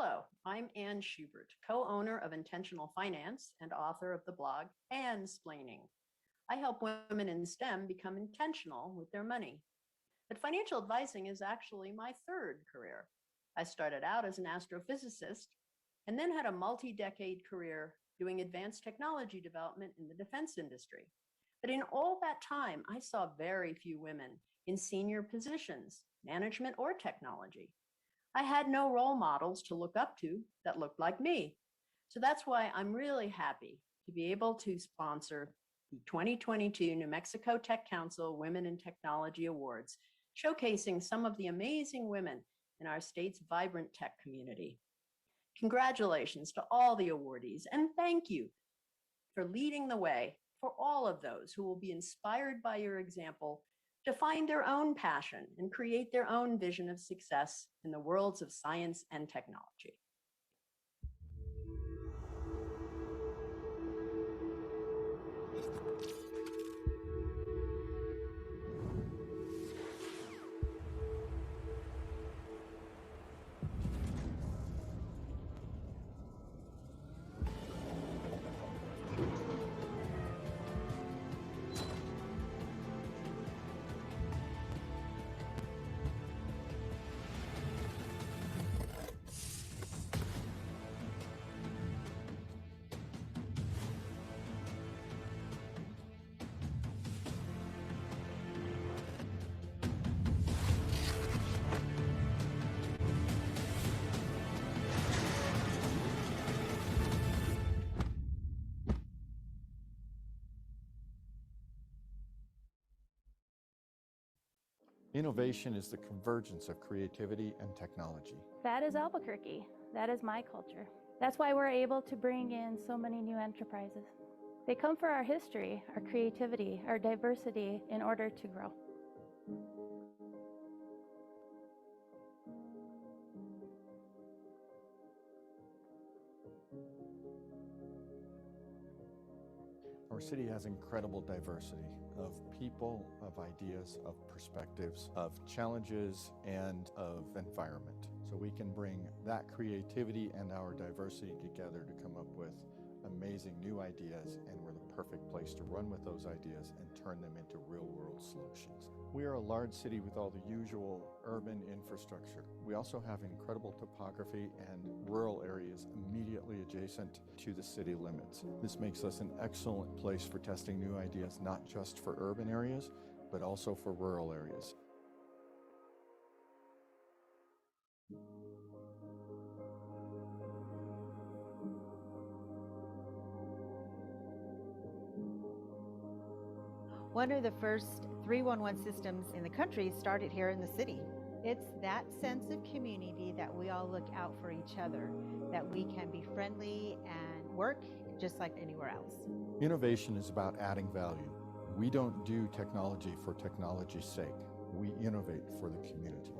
Hello, I'm Ann Schubert, co-owner of Intentional Finance and author of the blog Ansplaining. I help women in STEM become intentional with their money. But financial advising is actually my third career. I started out as an astrophysicist and then had a multi-decade career doing advanced technology development in the defense industry. But in all that time, I saw very few women in senior positions, management or technology. I had no role models to look up to that looked like me. So that's why I'm really happy to be able to sponsor the 2022 New Mexico Tech Council Women in Technology Awards, showcasing some of the amazing women in our state's vibrant tech community. Congratulations to all the awardees, and thank you for leading the way for all of those who will be inspired by your example to find their own passion and create their own vision of success in the worlds of science and technology. Innovation is the convergence of creativity and technology. That is Albuquerque. That is my culture. That's why we're able to bring in so many new enterprises. They come for our history, our creativity, our diversity in order to grow. Our city has incredible diversity of people, of ideas, of perspectives, of challenges, and of environment. So we can bring that creativity and our diversity together to come up with amazing new ideas, and we're the perfect place to run with those ideas and turn them into real-world solutions. We are a large city with all the usual urban infrastructure. We also have incredible topography and rural areas immediately adjacent to the city limits. This makes us an excellent place for testing new ideas, not just for urban areas, but also for rural areas. One of the first 311 systems in the country started here in the city. It's that sense of community that we all look out for each other, that we can be friendly and work just like anywhere else. Innovation is about adding value. We don't do technology for technology's sake. We innovate for the community.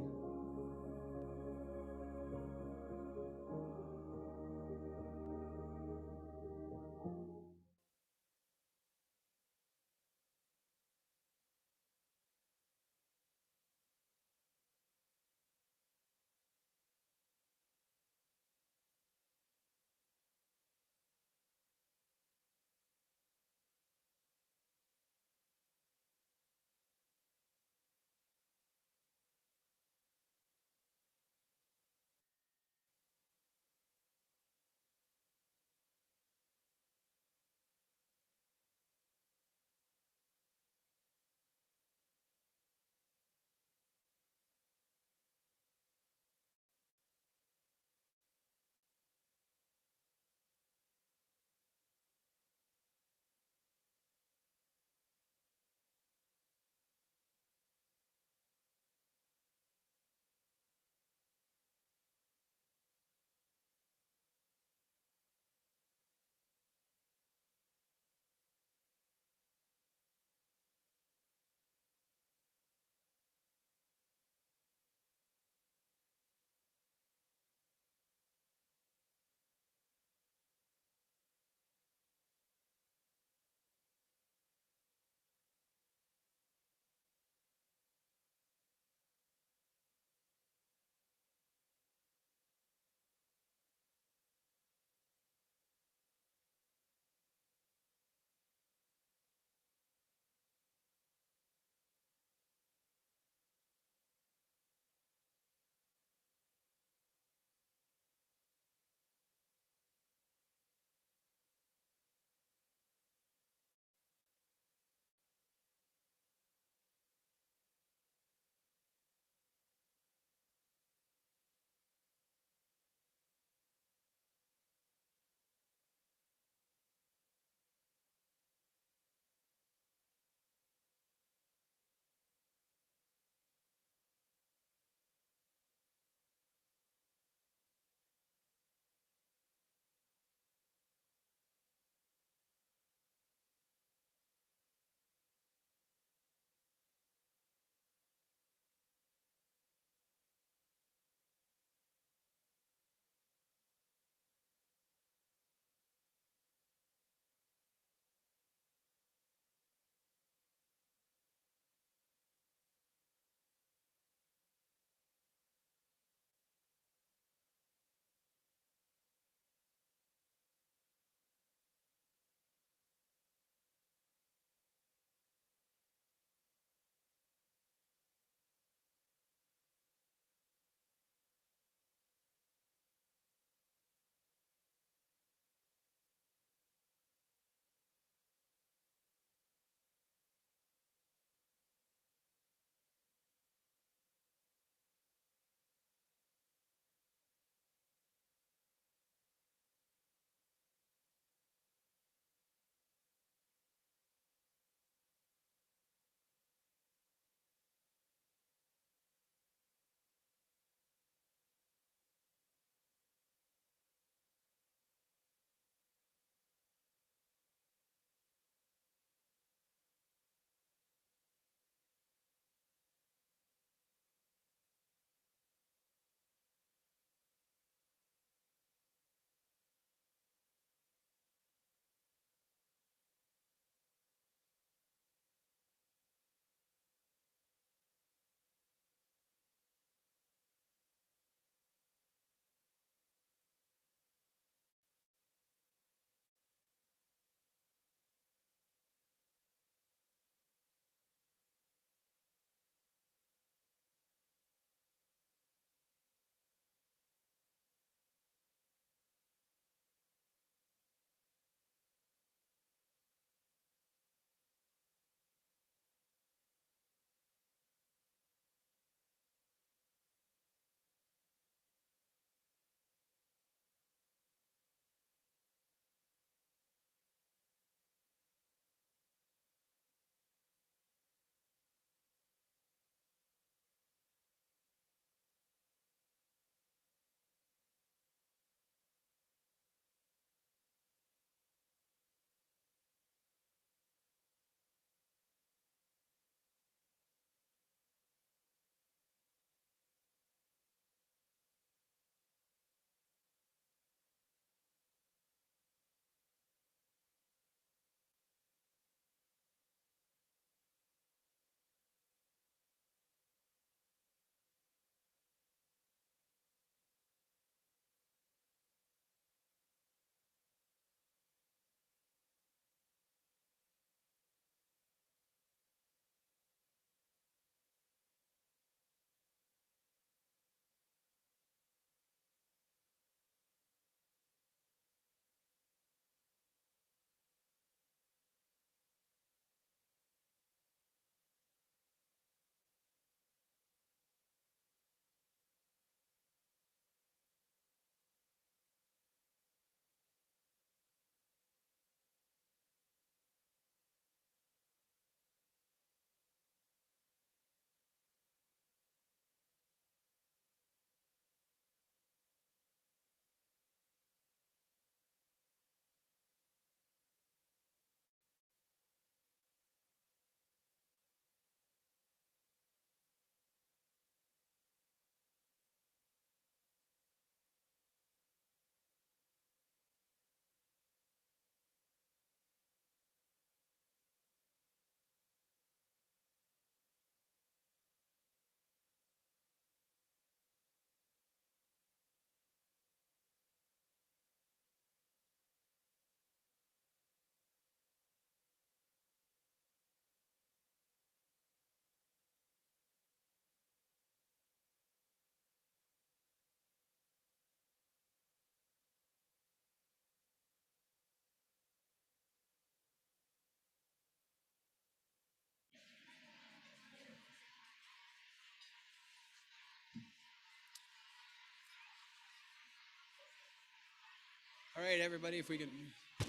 All right, everybody, if we can. All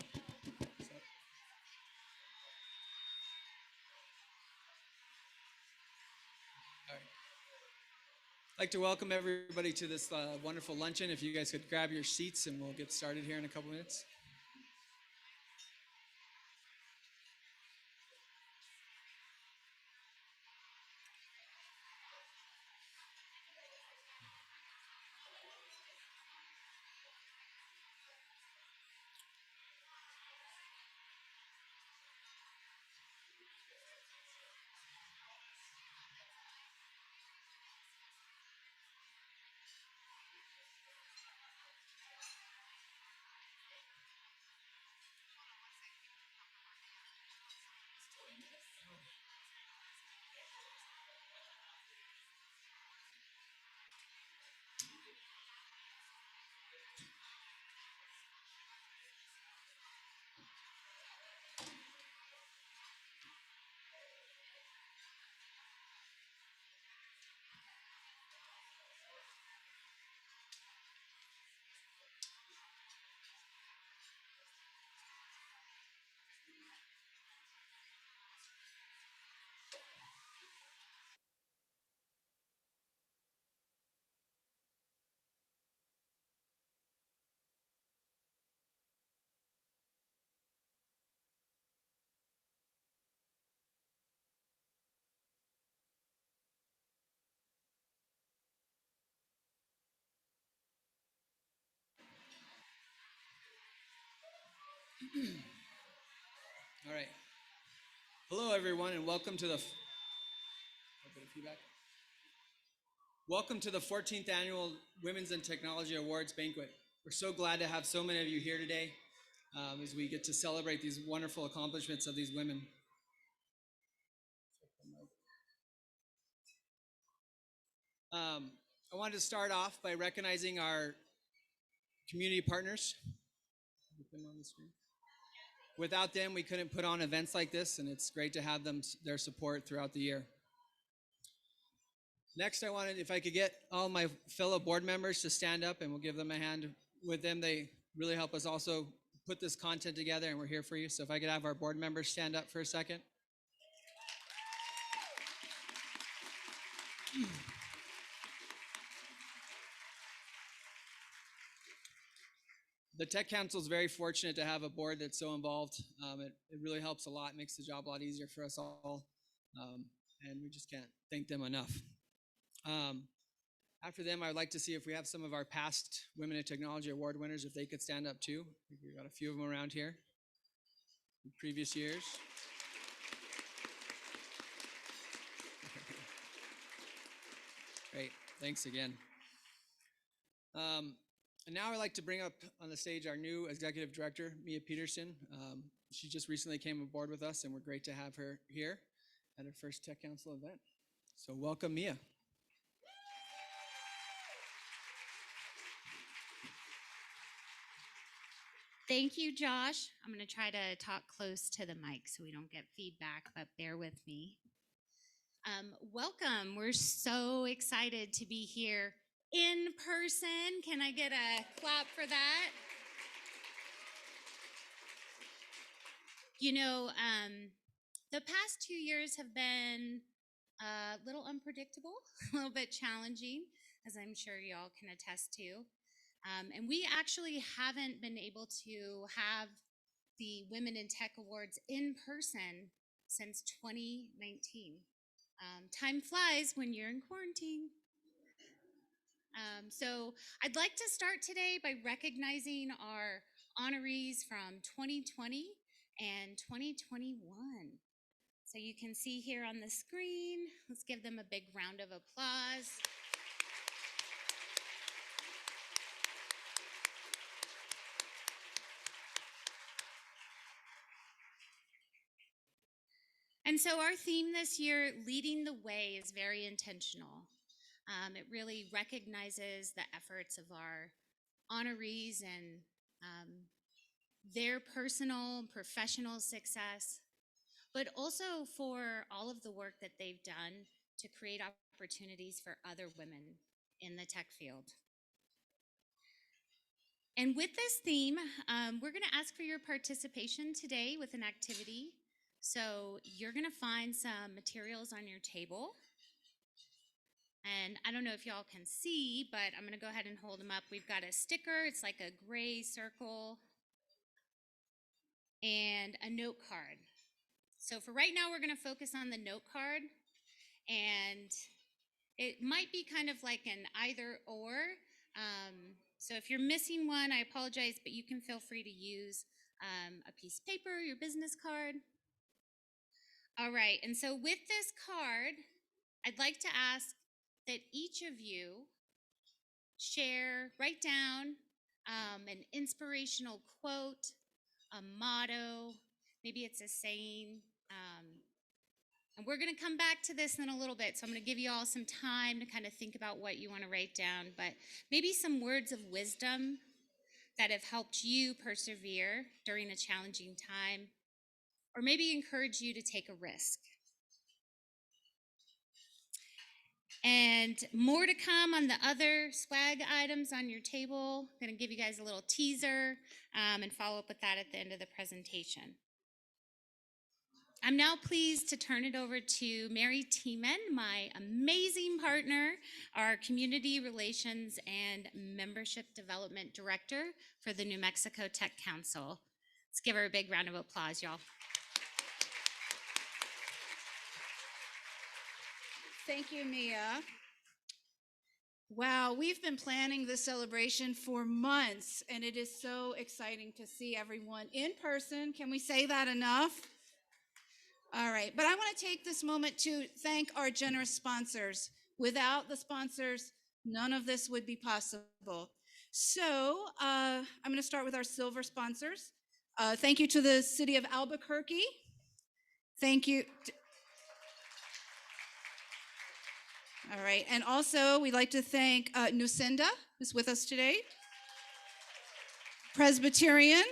right. I'd like to welcome everybody to this wonderful luncheon. If you guys could grab your seats and we'll get started here in a couple minutes. All right. Hello, everyone, and welcome to the. Welcome to the 14th Annual Women's and Technology Awards Banquet. We're so glad to have so many of you here today as we get to celebrate these wonderful accomplishments of these women. I wanted to start off by recognizing our community partners. Without them, we couldn't put on events like this, and it's great to have their support throughout the year. Next, I wanted, if I could get all my fellow board members to stand up, and we'll give them a hand. With them, they really help us also put this content together, and we're here for you. So if I could have our board members stand up for a second. The Tech Council is very fortunate to have a board that's so involved. It really helps a lot, makes the job a lot easier for us all, and we just can't thank them enough. After them, I would like to see if we have some of our past Women in Technology Award winners, if they could stand up too. I think we've got a few of them around here in previous years. Great, thanks again. And now I'd like to bring up on the stage our new executive director, Mia Peterson. She just recently came aboard with us, and we're great to have her here at our first Tech Council event. So welcome, Mia. Thank you, Josh. I'm going to try to talk close to the mic so we don't get feedback, but bear with me. Welcome. We're so excited to be here in person. Can I get a clap for that? You know, the past 2 years have been a little unpredictable, a little bit challenging, as I'm sure y'all can attest to. And we actually haven't been able to have the Women in Tech Awards in person since 2019. Time flies when you're in quarantine. So I'd like to start today by recognizing our honorees from 2020 and 2021. So you can see here on the screen, let's give them a big round of applause. And so our theme this year, Leading the Way, is very intentional. It really recognizes the efforts of our honorees and their personal and professional success, but also for all of the work that they've done to create opportunities for other women in the tech field. And with this theme, we're going to ask for your participation today with an activity. So you're going to find some materials on your table. And I don't know if y'all can see, but I'm going to go ahead and hold them up. We've got a sticker. It's like a gray circle. And a note card. So for right now, we're going to focus on the note card. And it might be kind of like an either or. So if you're missing one, I apologize, but you can feel free to use a piece of paper, your business card. All right, and so with this card, I'd like to ask that each of you write down an inspirational quote, a motto, maybe it's a saying. And we're going to come back to this in a little bit, so I'm going to give you all some time to kind of think about what you want to write down, but maybe some words of wisdom that have helped you persevere during a challenging time, or maybe encourage you to take a risk. And more to come on the other swag items on your table. I'm going to give you guys a little teaser and follow up with that at the end of the presentation. I'm now pleased to turn it over to Mary Tamar, my amazing partner, our Community Relations and Membership Development Director for the New Mexico Tech Council. Let's give her a big round of applause, y'all. Thank you, Mia. Wow, we've been planning this celebration for months, and it is so exciting to see everyone in person. Can we say that enough? All right, but I want to take this moment to thank our generous sponsors. Without the sponsors, none of this would be possible. So I'm going to start with our silver sponsors. Thank you to the City of Albuquerque. Thank you. All right, and also we'd like to thank Nucinda, who's with us today, Presbyterian,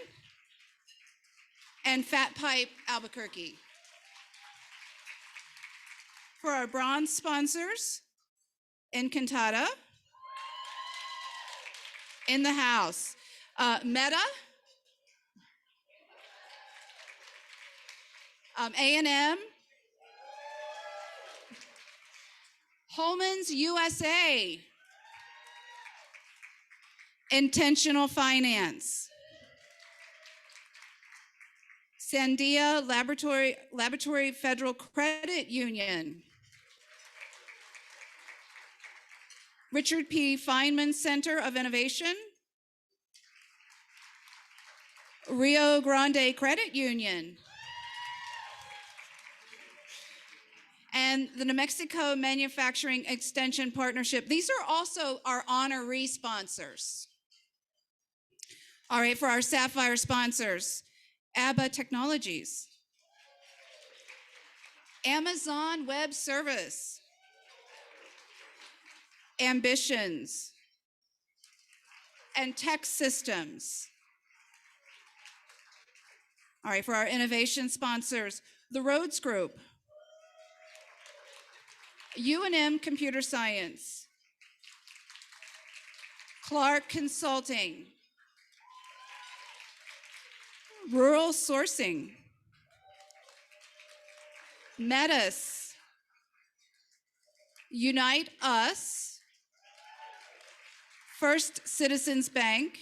and Fat Pipe Albuquerque. For our bronze sponsors, Encantada, in the house, Meta, A&M, Holman's USA, Intentional Finance, Sandia Laboratory Federal Credit Union, Richard P. Feynman Center of Innovation, Rio Grande Credit Union, and the New Mexico Manufacturing Extension Partnership. These are also our honoree sponsors. All right, for our Sapphire sponsors, ABBA Technologies, Amazon Web Service, Ambitions, and Tech Systems. All right, for our innovation sponsors, the Rhodes Group, UNM Computer Science, Clark Consulting, Rural Sourcing, Metis, Unite Us, First Citizens Bank,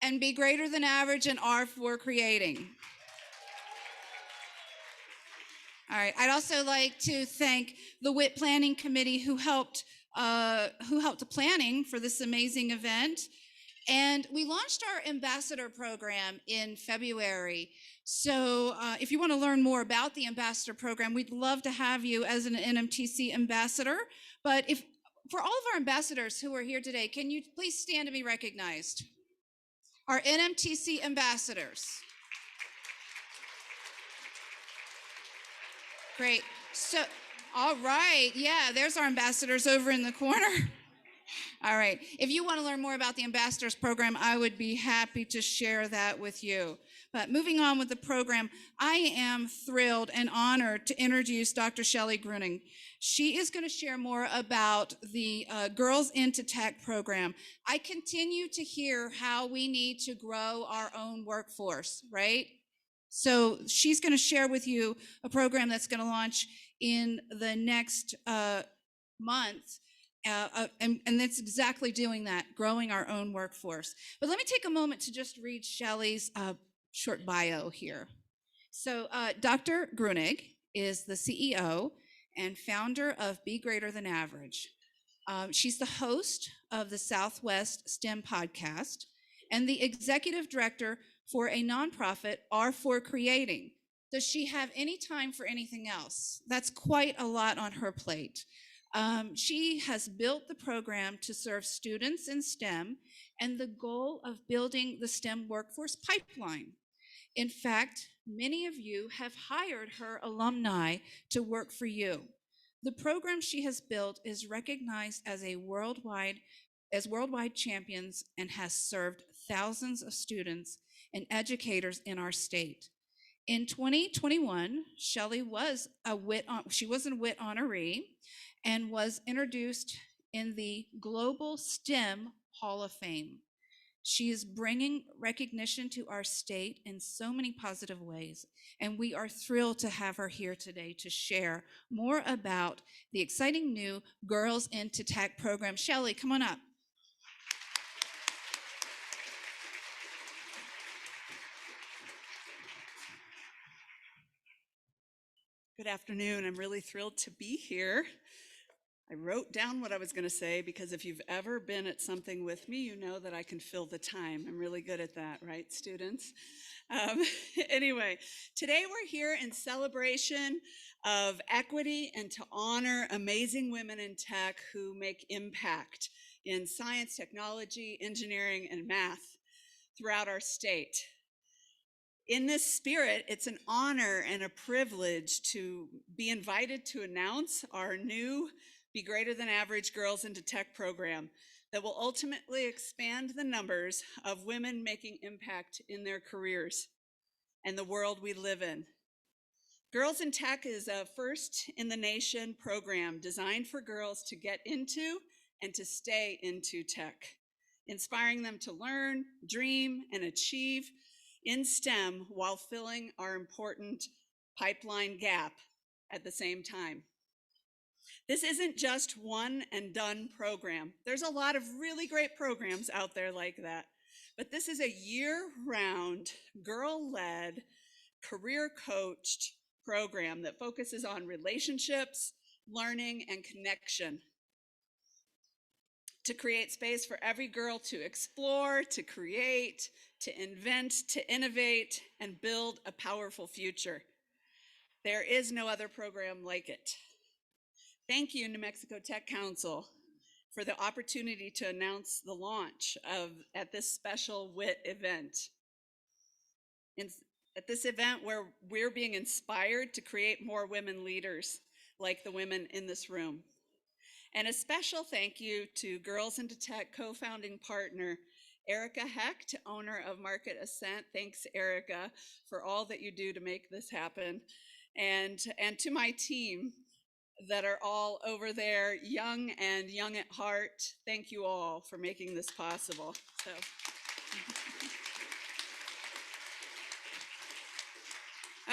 and Be Greater Than Average and ARF We're Creating. All right, I'd also like to thank the WIT Planning Committee who helped the planning for this amazing event. And we launched our ambassador program in February. So if you want to learn more about the ambassador program, we'd love to have you as an NMTC ambassador. But for all of our ambassadors who are here today, can you please stand to be recognized? Our NMTC ambassadors. Great. So, all right. Yeah, there's our ambassadors over in the corner. All right. If you want to learn more about the ambassadors program, I would be happy to share that with you. But moving on with the program, I am thrilled and honored to introduce Dr. Shelly Gruning. She is going to share more about the Girls into Tech program. I continue to hear how we need to grow our own workforce, right? So she's going to share with you a program that's going to launch in the next month. And that's exactly doing that, growing our own workforce. But let me take a moment to just read Shelly's short bio here. So Dr. Grunig is the CEO and founder of Be Greater Than Average. She's the host of the Southwest STEM podcast and the executive director for a nonprofit, R4 Creating. Does she have any time for anything else? That's quite a lot on her plate. She has built the program to serve students in STEM and the goal of building the STEM workforce pipeline. In fact, many of you have hired her alumni to work for you. The program she has built is recognized as worldwide champions and has served thousands of students and educators in our state. In 2021, Shelly was a WIT honoree and was introduced in the Global STEM Hall of Fame. She is bringing recognition to our state in so many positive ways, and we are thrilled to have her here today to share more about the exciting new Girls into Tech program. Shelly, come on up. Good afternoon. I'm really thrilled to be here. I wrote down what I was going to say because if you've ever been at something with me, you know that I can fill the time. I'm really good at that, right, students? Anyway, today we're here in celebration of equity and to honor amazing women in tech who make impact in science, technology, engineering, and math throughout our state. In this spirit, it's an honor and a privilege to be invited to announce our new Be Greater Than Average Girls into Tech program that will ultimately expand the numbers of women making impact in their careers and the world we live in. Girls in Tech is a first in the nation program designed for girls to get into and to stay into tech, inspiring them to learn, dream, and achieve in STEM while filling our important pipeline gap at the same time. This isn't just one and done program. There's a lot of really great programs out there like that, but this is a year-round, girl-led, career-coached program that focuses on relationships, learning, and connection to create space for every girl to explore, to create, to invent, to innovate, and build a powerful future. There is no other program like it. Thank you, New Mexico Tech Council, for the opportunity to announce the launch at this special WIT event. At this event where we're being inspired to create more women leaders like the women in this room. And a special thank you to Girls into Tech co-founding partner, Erica Hecht, owner of Market Ascent. Thanks, Erica, for all that you do to make this happen. And to my team that are all over there, young and young at heart. Thank you all for making this possible.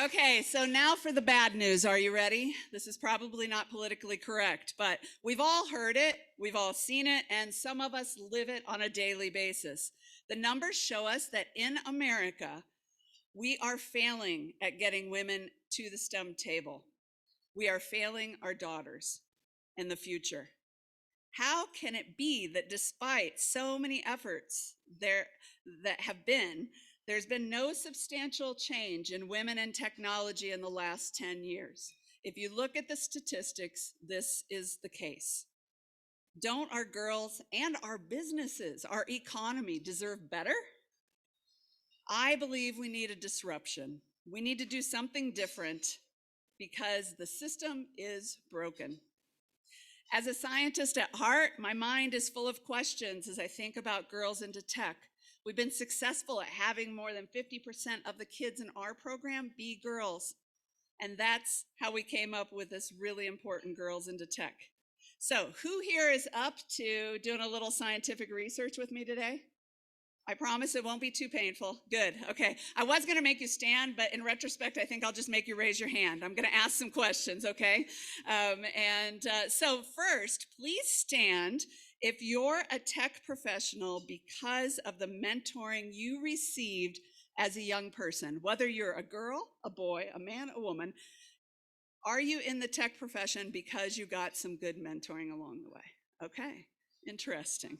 Okay, so now for the bad news. Are you ready? This is probably not politically correct, but we've all heard it, we've all seen it, and some of us live it on a daily basis. The numbers show us that in America, we are failing at getting women to the STEM table. We are failing our daughters and the future. How can it be that despite so many efforts there's been no substantial change in women in technology in the last 10 years? If you look at the statistics, this is the case. Don't our girls and our businesses, our economy deserve better? I believe we need a disruption. We need to do something different because the system is broken. As a scientist at heart, my mind is full of questions as I think about Girls into Tech. We've been successful at having more than 50% of the kids in our program be girls. And that's how we came up with this really important Girls into Tech. So who here is up to doing a little scientific research with me today? I promise it won't be too painful. Good, okay. I was gonna make you stand, but in retrospect, I think I'll just make you raise your hand. I'm gonna ask some questions, okay? So first, please stand if you're a tech professional because of the mentoring you received as a young person, whether you're a girl, a boy, a man, a woman. Are you in the tech profession because you got some good mentoring along the way? Okay, interesting.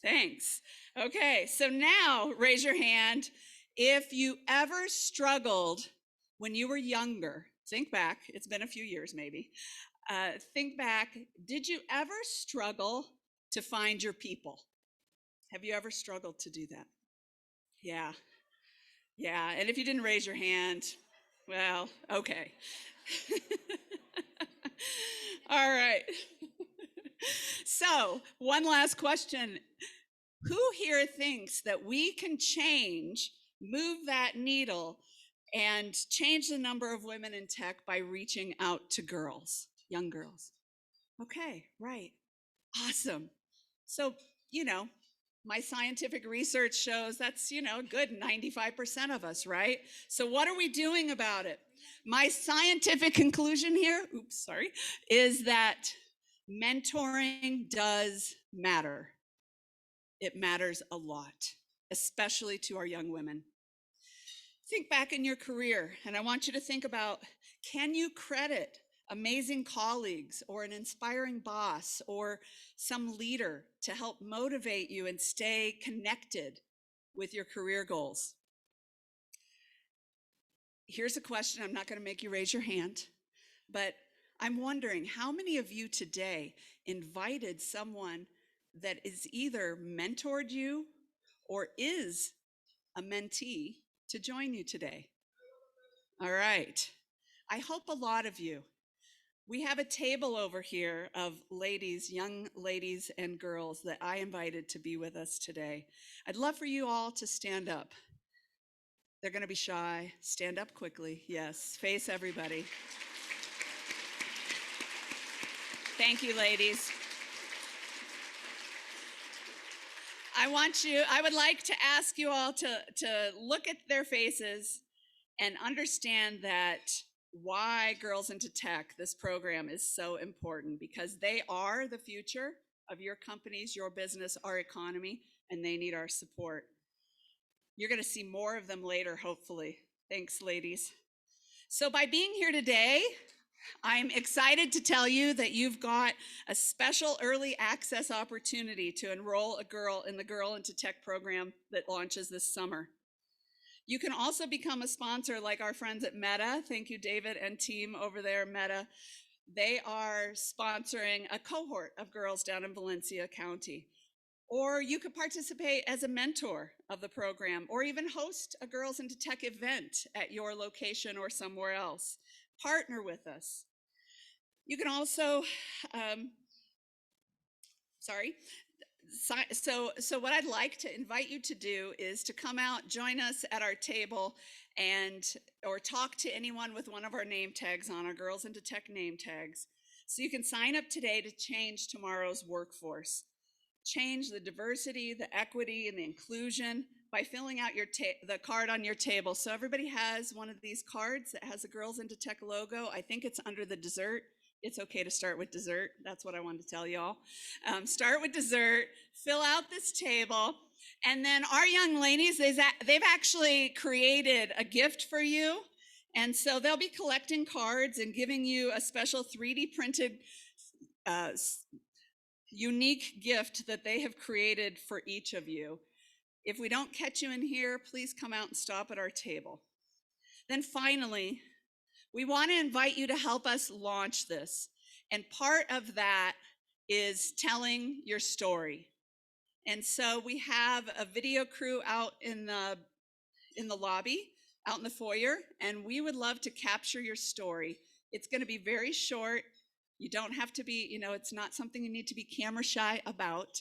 Thanks. Okay, so now raise your hand if you ever struggled when you were younger. Think back, it's been a few years maybe. Think back, did you ever struggle to find your people? Have you ever struggled to do that? Yeah, and if you didn't raise your hand, well, okay. All right. So, one last question. Who here thinks that we can move that needle and change the number of women in tech by reaching out to girls, young girls? Okay, right. Awesome. So, my scientific research shows that's, a good 95% of us, right? So what are we doing about it? My scientific conclusion here, is that mentoring does matter. It matters a lot, especially to our young women. Think back in your career, and I want you to think about, can you credit amazing colleagues or an inspiring boss or some leader to help motivate you and stay connected with your career goals? Here's a question. I'm not going to make you raise your hand, but I'm wondering how many of you today invited someone that is either mentored you or is a mentee to join you today? All right. I hope a lot of you. We have a table over here of ladies, young ladies and girls that I invited to be with us today. I'd love for you all to stand up. They're going to be shy. Stand up quickly. Yes, face everybody. Thank you, ladies. I would like to ask you all to look at their faces and understand that why Girls into Tech, this program, is so important, because they are the future of your companies, your business, our economy, and they need our support. You're going to see more of them later, hopefully. Thanks, ladies. So by being here today, I'm excited to tell you that you've got a special early access opportunity to enroll a girl in the Girl into Tech program that launches this summer. You can also become a sponsor like our friends at Meta. Thank you, David and team over there at Meta. They are sponsoring a cohort of girls down in Valencia County. Or you could participate as a mentor of the program, or even host a Girls into Tech event at your location or somewhere else. Partner with us. You can also, So what I'd like to invite you to do is to come out, join us at our table, or talk to anyone with one of our name tags on, our Girls into Tech name tags. So you can sign up today to change tomorrow's workforce. Change the diversity, the equity, and the inclusion by filling out the card on your table. So everybody has one of these cards that has a Girls into Tech logo. I think it's under the dessert. It's okay to start with dessert. That's what I wanted to tell y'all. Start with dessert, fill out this table, and then our young ladies, they've actually created a gift for you. And so they'll be collecting cards and giving you a special 3D printed unique gift that they have created for each of you. If we don't catch you in here, please come out and stop at our table. Then finally, we want to invite you to help us launch this. And part of that is telling your story. And so we have a video crew out in the lobby, out in the foyer, and we would love to capture your story. It's going to be very short. You don't have to be, it's not something you need to be camera shy about.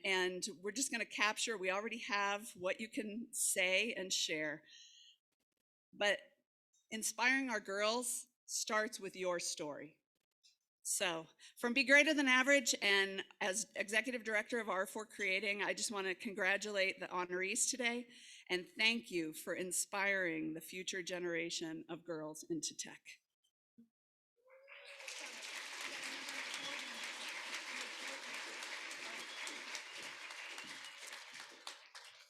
And we're just going to capture, we already have what you can say and share. But inspiring our girls starts with your story. So from Be Greater Than Average and as Executive Director of R4 Creating, I just want to congratulate the honorees today and thank you for inspiring the future generation of girls into tech.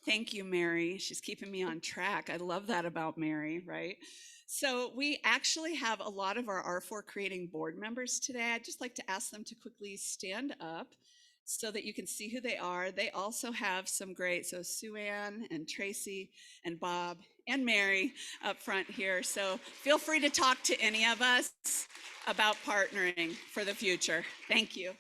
Thank you, Mary. She's keeping me on track. I love that about Mary, right? So we actually have a lot of our R4 Creating board members today. I'd just like to ask them to quickly stand up so that you can see who they are. They also have some great, so Sue Ann and Tracy and Bob and Mary up front here. So feel free to talk to any of us about partnering for the future. Thank you.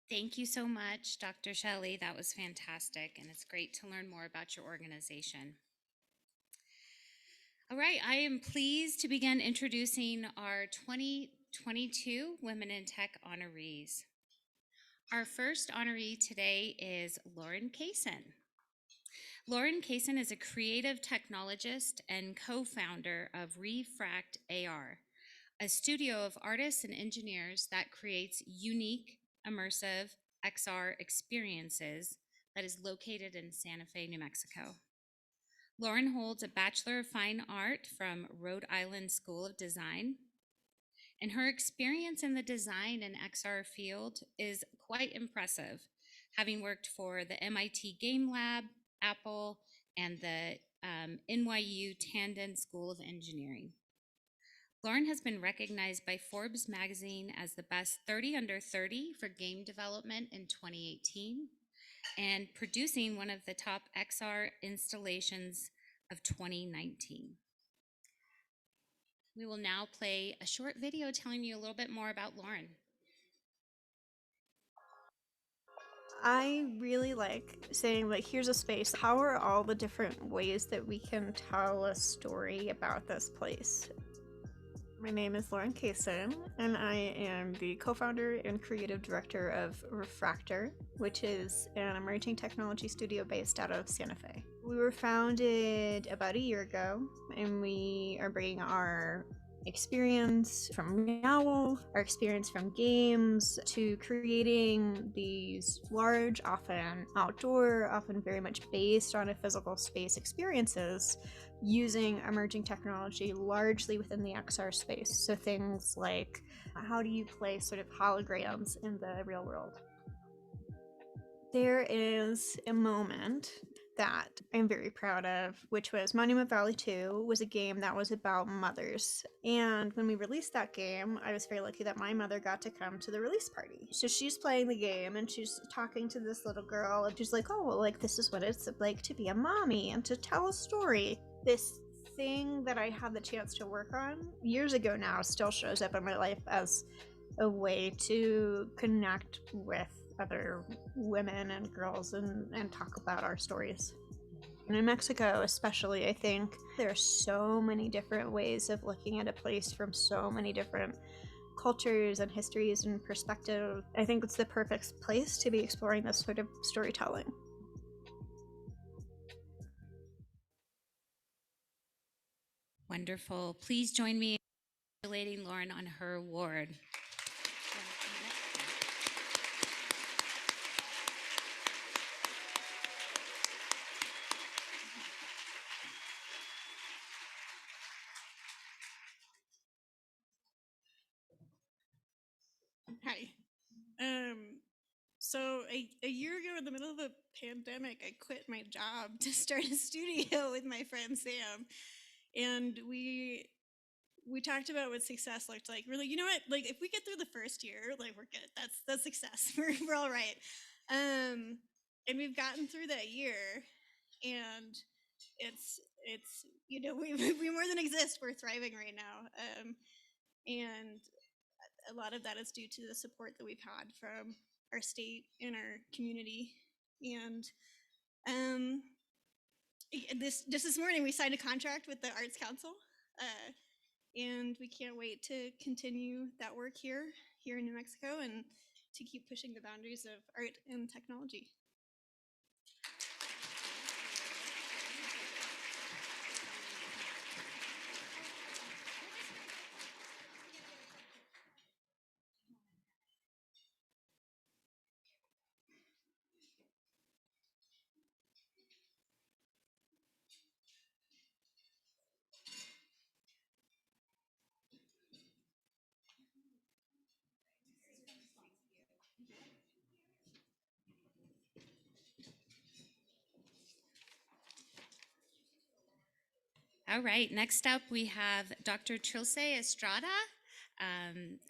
Thank you so much, Dr. Shelly. That was fantastic, and it's great to learn more about your organization. All right, I am pleased to begin introducing our 2022 Women in Tech honorees. Our first honoree today is Lauren Cason. Lauren Cason is a creative technologist and co-founder of Refract AR, a studio of artists and engineers that creates unique, immersive XR experiences that is located in Santa Fe, New Mexico. Lauren holds a Bachelor of Fine Art from Rhode Island School of Design, and her experience in the design and XR field is quite impressive, having worked for the MIT Game Lab, Apple, and the NYU Tandon School of Engineering. Lauren has been recognized by Forbes magazine as the best 30 under 30 for game development in 2018 and producing one of the top XR installations of 2019. We will now play a short video telling you a little bit more about Lauren. I really like saying, like, here's a space. How are all the different ways that we can tell a story about this place? My name is Lauren Cason, and I am the co-founder and creative director of Refractor, which is an emerging technology studio based out of Santa Fe. We were founded about a year ago, and we are bringing our experience from Owl, our experience from games, to creating these large, often outdoor, often very much based on a physical space experiences using emerging technology largely within the XR space. So things like, how do you play sort of holograms in the real world? There is a moment that I'm very proud of, which was Monument Valley 2 was a game that was about mothers. And when we released that game, I was very lucky that my mother got to come to the release party. So she's playing the game and she's talking to this little girl and she's like, oh, well, like, this is what it's like to be a mommy and to tell a story. This thing that I had the chance to work on years ago now still shows up in my life as a way to connect with other women and girls and talk about our stories. And in Mexico especially, I think there are so many different ways of looking at a place from so many different cultures and histories and perspective. I think it's the perfect place to be exploring this sort of storytelling. Wonderful. Please join me in congratulating Lauren on her award. Hi. So a year ago, in the middle of the pandemic, I quit my job to start a studio with my friend Sam, and we talked about what success looked like. We're like, you know what? Like, if we get through the first year, like, we're good. That's success. We're all right. And we've gotten through that year, and it's you know, we more than exist. We're thriving right now, and a lot of that is due to the support that we've had from our state and our community. And just this morning, we signed a contract with the Arts Council. and we can't wait to continue that work here in New Mexico and to keep pushing the boundaries of art and technology. All right, next up we have Dr. Chelsea Estrada.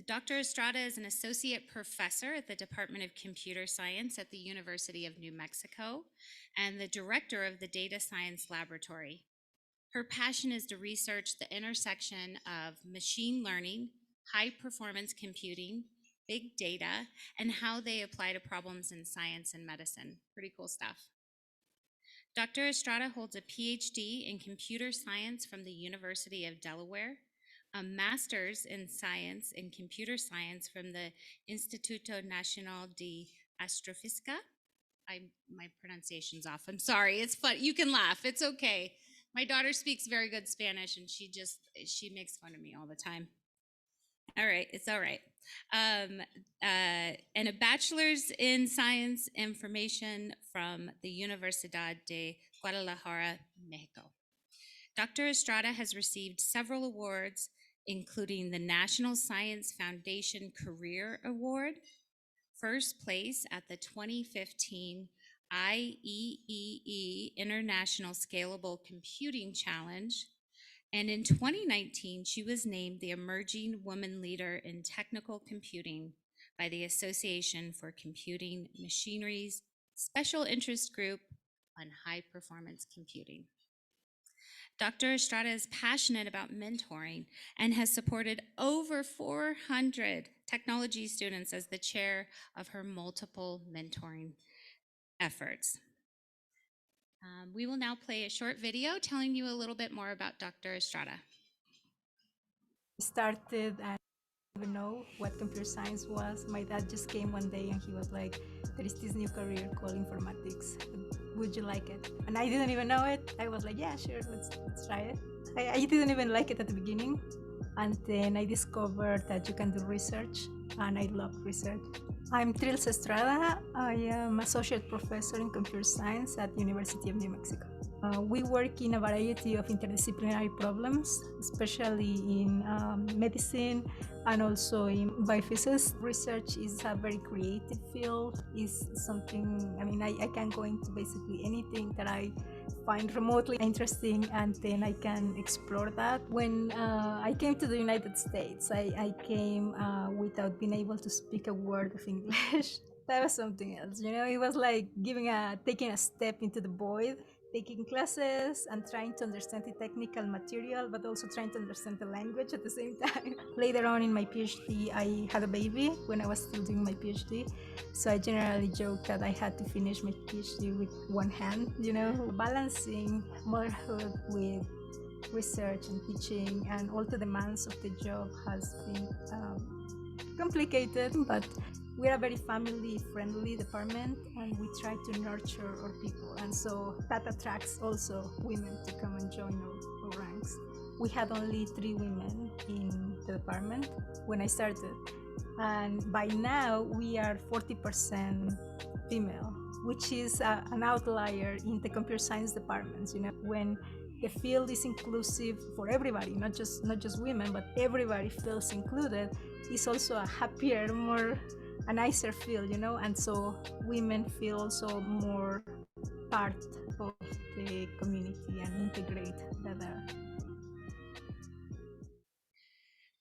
Dr. Estrada is an associate professor at the Department of Computer Science at the University of New Mexico and the director of the Data Science Laboratory. Her passion is to research the intersection of machine learning, high-performance computing, big data, and how they apply to problems in science and medicine. Pretty cool stuff. Dr. Estrada holds a PhD in computer science from the University of Delaware, a master's in science and computer science from the Instituto Nacional de Astrofísica. My pronunciation's off. I'm sorry. It's fun. You can laugh. It's okay. My daughter speaks very good Spanish, and she makes fun of me all the time. All right, it's all right. And a bachelor's in science information from the Universidad de Guadalajara, Mexico. Dr. Estrada has received several awards, including the National Science Foundation Career Award, first place at the 2015 IEEE International Scalable Computing Challenge, and in 2019, she was named the Emerging Woman Leader in Technical Computing by the Association for Computing Machinery's Special Interest Group on High Performance Computing. Dr. Estrada is passionate about mentoring and has supported over 400 technology students as the chair of her multiple mentoring efforts. We will now play a short video telling you a little bit more about Dr. Estrada. Started and I didn't know what computer science was. My dad just came one day and he was like, there is this new career called informatics. Would you like it? And I didn't even know it. I was like, yeah, sure, let's try it. I didn't even like it at the beginning. And then I discovered that you can do research, and I love research. I'm Chelsea Estrada. I am associate professor in computer science at the University of New Mexico. We work in a variety of interdisciplinary problems, especially in medicine and also in biophysics. Research is a very creative field. It's something, I can go into basically anything that I find remotely interesting, and then I can explore that. When I came to the United States, I came without being able to speak a word of English. That was something else, it was like taking a step into the void, taking classes and trying to understand the technical material, but also trying to understand the language at the same time. Later on in my PhD, I had a baby when I was still doing my PhD. So I generally joke that I had to finish my PhD with one hand, balancing motherhood with research and teaching and all the demands of the job has been complicated, but we're a very family-friendly department, and we try to nurture our people, and so that attracts also women to come and join our ranks. We had only 3 women in the department when I started, and by now we are 40% female, which is an outlier in the computer science departments. When the field is inclusive for everybody, not just women, but everybody feels included, it's also a happier, a nicer field, and so women feel also more part of the community and integrate better.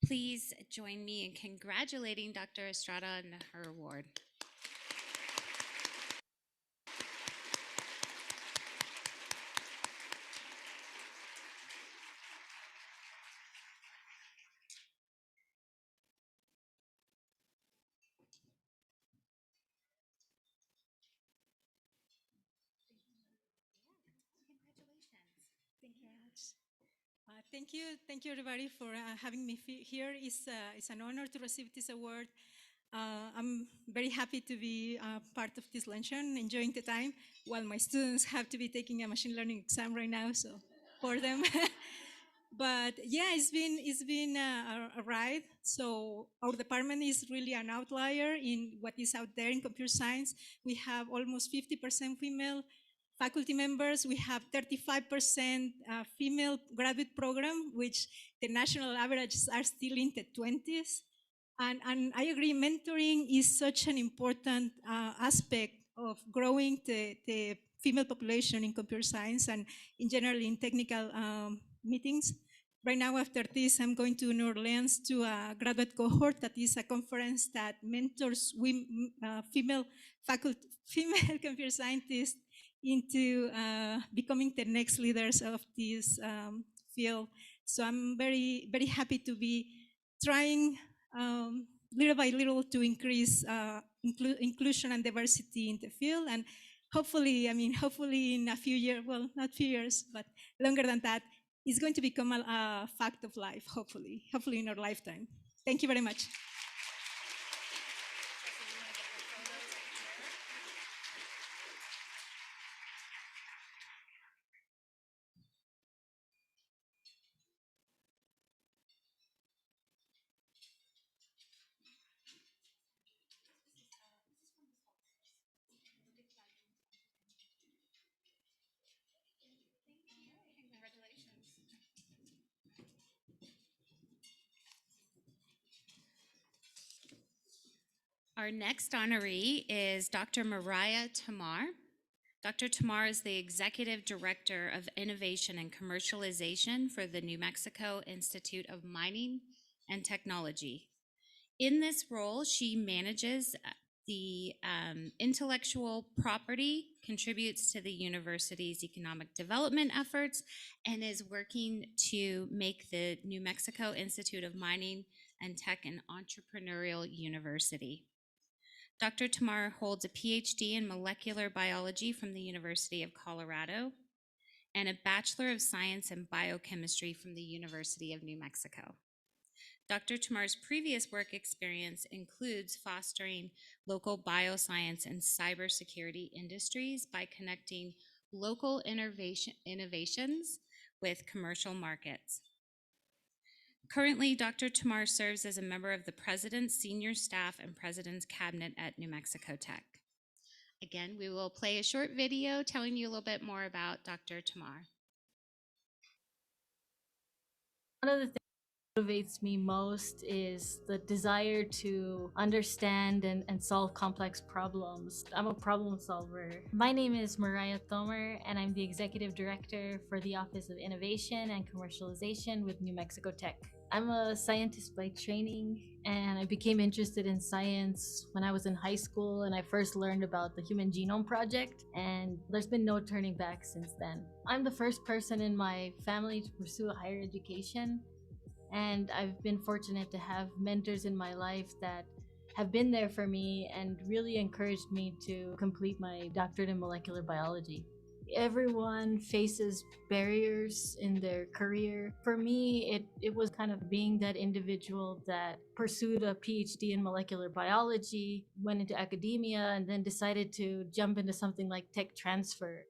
Please join me in congratulating Dr. Estrada on her award. Thank you everybody for having me here. It's an honor to receive this award. I'm very happy to be part of this luncheon, enjoying the time while my students have to be taking a machine learning exam right now, so for them. But yeah, it's been a ride. So our department is really an outlier in what is out there in computer science. We have almost 50% female faculty members. We have 35% female graduate program, which the national averages are still in the 20s. And I agree, mentoring is such an important aspect of growing the female population in computer science and in general in technical meetings. Right now, after this, I'm going to New Orleans to a graduate cohort that is a conference that mentors female faculty, female computer scientists into becoming the next leaders of this field. So I'm very, very happy to be trying little by little to increase inclusion and diversity in the field. And hopefully, hopefully in a few years, well, not few years, but longer than that, it's going to become a fact of life, hopefully in our lifetime. Thank you very much. Our next honoree is Dr. Mariah Tamar. Dr. Tamar is the Executive Director of Innovation and Commercialization for the New Mexico Institute of Mining and Technology. In this role, she manages the intellectual property, contributes to the university's economic development efforts, and is working to make the New Mexico Institute of Mining and Tech an entrepreneurial university. Dr. Tamar holds a PhD in molecular biology from the University of Colorado and a Bachelor of Science in Biochemistry from the University of New Mexico. Dr. Tamar's previous work experience includes fostering local bioscience and cybersecurity industries by connecting local innovations with commercial markets. Currently, Dr. Tamar serves as a member of the President's Senior Staff and President's Cabinet at New Mexico Tech. Again, we will play a short video telling you a little bit more about Dr. Tamar. One of the things that motivates me most is the desire to understand and solve complex problems. I'm a problem solver. My name is Mariah Thomer, and I'm the Executive Director for the Office of Innovation and Commercialization with New Mexico Tech. I'm a scientist by training, and I became interested in science when I was in high school and I first learned about the Human Genome Project, and there's been no turning back since then. I'm the first person in my family to pursue a higher education, and I've been fortunate to have mentors in my life that have been there for me and really encouraged me to complete my doctorate in molecular biology. Everyone faces barriers in their career. For me, it was kind of being that individual that pursued a PhD in molecular biology, went into academia, and then decided to jump into something like tech transfer.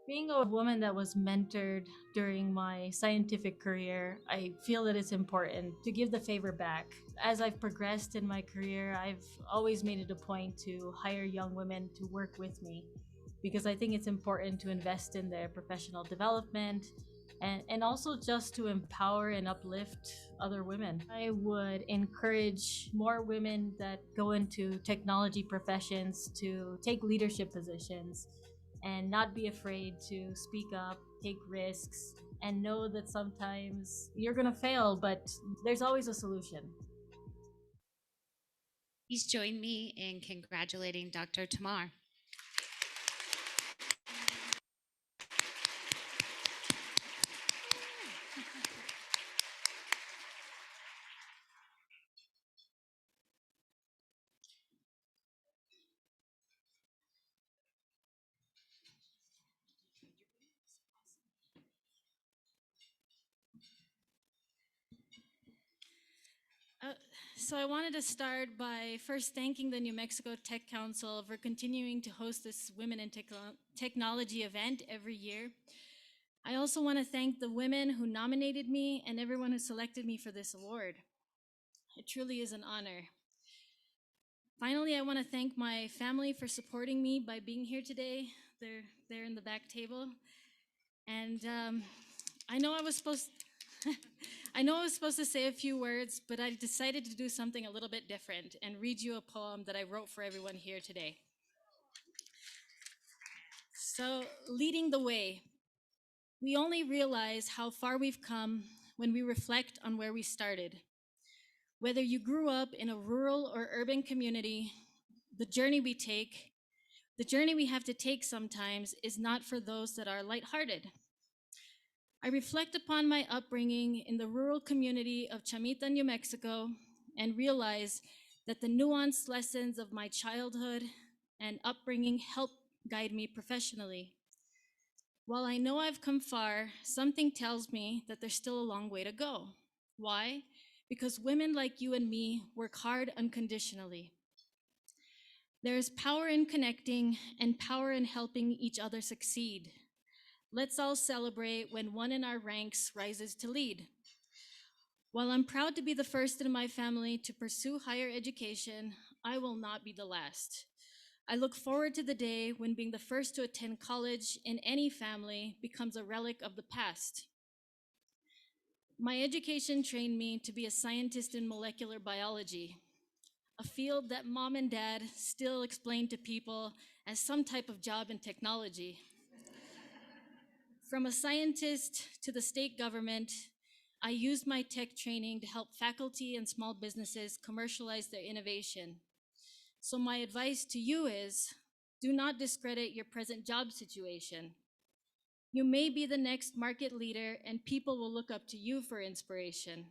Being a woman that was mentored during my scientific career, I feel that it's important to give the favor back. As I've progressed in my career, I've always made it a point to hire young women to work with me, because I think it's important to invest in their professional development and also just to empower and uplift other women. I would encourage more women that go into technology professions to take leadership positions and not be afraid to speak up, take risks, and know that sometimes you're gonna fail, but there's always a solution. Please join me in congratulating Dr. Tamar. So I wanted to start by first thanking the New Mexico Tech Council for continuing to host this Women in Technology event every year. I also want to thank the women who nominated me and everyone who selected me for this award. It truly is an honor. Finally, I want to thank my family for supporting me by being here today. They're in the back table. And I know I was supposed to say a few words, but I decided to do something a little bit different and read you a poem that I wrote for everyone here today. So, leading the way. We only realize how far we've come when we reflect on where we started. Whether you grew up in a rural or urban community, the journey we have to take sometimes is not for those that are lighthearted. I reflect upon my upbringing in the rural community of Chamita, New Mexico, and realize that the nuanced lessons of my childhood and upbringing help guide me professionally. While I know I've come far, something tells me that there's still a long way to go. Why? Because women like you and me work hard unconditionally. There's power in connecting and power in helping each other succeed. Let's all celebrate when one in our ranks rises to lead. While I'm proud to be the first in my family to pursue higher education, I will not be the last. I look forward to the day when being the first to attend college in any family becomes a relic of the past. My education trained me to be a scientist in molecular biology, a field that mom and dad still explain to people as some type of job in technology. From a scientist to the state government, I used my tech training to help faculty and small businesses commercialize their innovation. So my advice to you is, do not discredit your present job situation. You may be the next market leader and people will look up to you for inspiration.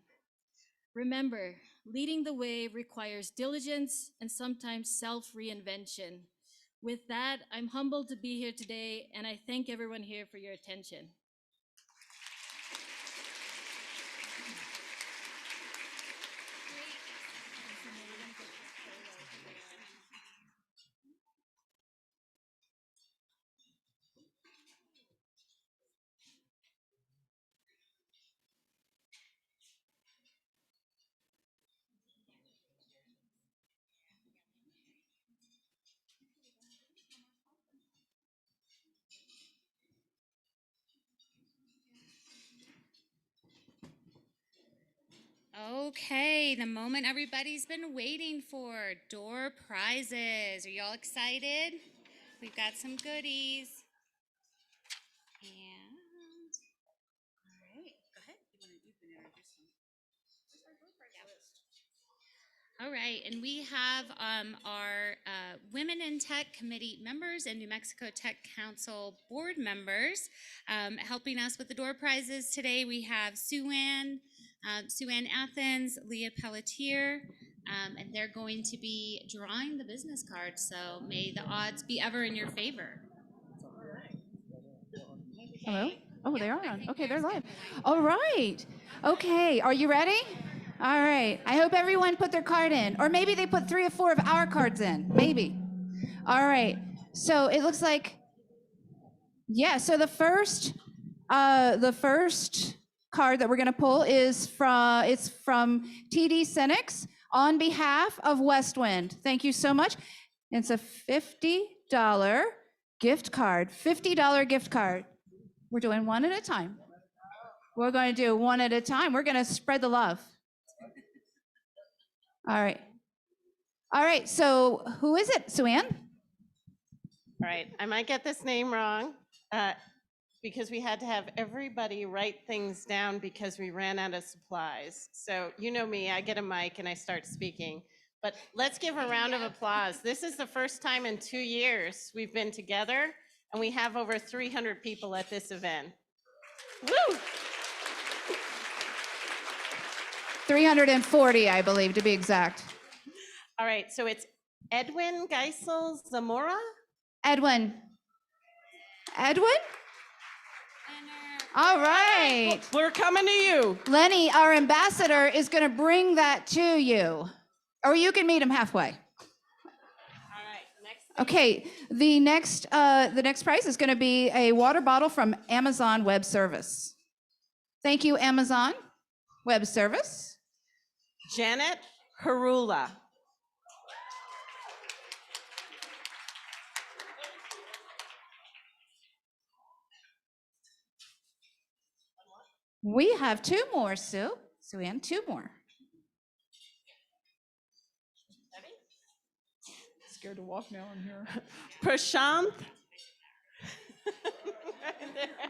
Remember, leading the way requires diligence and sometimes self-reinvention. With that, I'm humbled to be here today and I thank everyone here for your attention. Okay, the moment everybody's been waiting for, door prizes. Are y'all excited? We've got some goodies. And, all right, go ahead. You can introduce them. All right, and we have our Women in Tech Committee members and New Mexico Tech Council board members helping us with the door prizes today. We have Sue Ann Athens, Leah Pelletier, and they're going to be drawing the business cards, so may the odds be ever in your favor. Hello? Oh, they are on. Okay, they're live. All right. Okay, are you ready? All right. I hope everyone put their card in, or maybe they put 3 or 4 of our cards in, maybe. All right. So it looks like, yeah, so the first card that we're going to pull is from TD Senex on behalf of Westwind. Thank you so much. It's a $50 gift card, $50 gift card. We're doing one at a time. We're going to do one at a time. We're going to spread the love. All right. All right, so who is it, Sue Ann? All right, I might get this name wrong because we had to have everybody write things down because we ran out of supplies. So you know me, I get a mic and I start speaking. But let's give a round of applause. This is the first time in 2 years we've been together, and we have over 300 people at this event. Woo! 340, I believe, to be exact. All right, so it's Edwin Geisel Zamora? Edwin? All right. We're coming to you. Lenny, our ambassador, is going to bring that to you. Or you can meet him halfway. Okay, the next prize is going to be a water bottle from Amazon Web Service. Thank you, Amazon Web Service. Janet Harula. We have two more, Sue. Sue-Ann, two more. Scared to walk now in here. Prashant.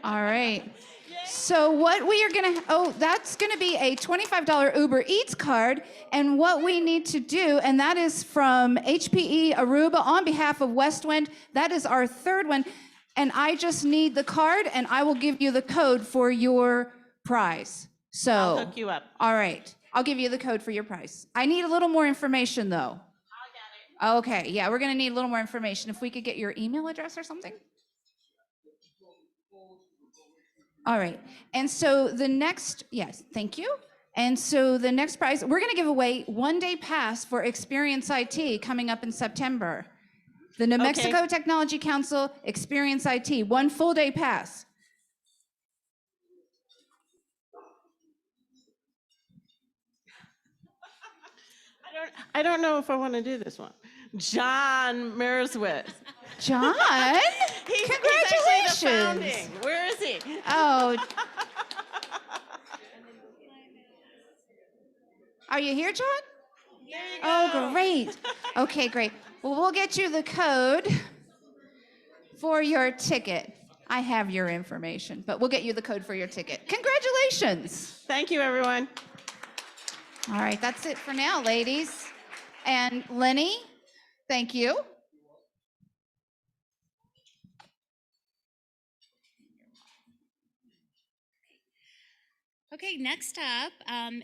All right. So what we are going to, that's going to be a $25 Uber Eats card. And what we need to do, and that is from HPE Aruba on behalf of Westwind. That is our third one. And I just need the card, and I will give you the code for your prize. So I'll hook you up. All right. I'll give you the code for your prize. I need a little more information, though. Okay. Yeah, we're going to need a little more information. If we could get your email address or something. All right. And so the next, yes, thank you. And so the next prize, we're going to give away 1-day pass for Experience IT coming up in September. The New Mexico Technology Council Experience IT, 1 full day pass. I don't know if I want to do this one. John Merswitz. John? Congratulations. Congratulations. Where is he? Oh. Are you here, John? There you go. Oh, great. Okay, great. Well, we'll get you the code for your ticket. I have your information, but we'll get you the code for your ticket. Congratulations. Thank you, everyone. All right, that's it for now, ladies. And Lenny, thank you. Okay, next up,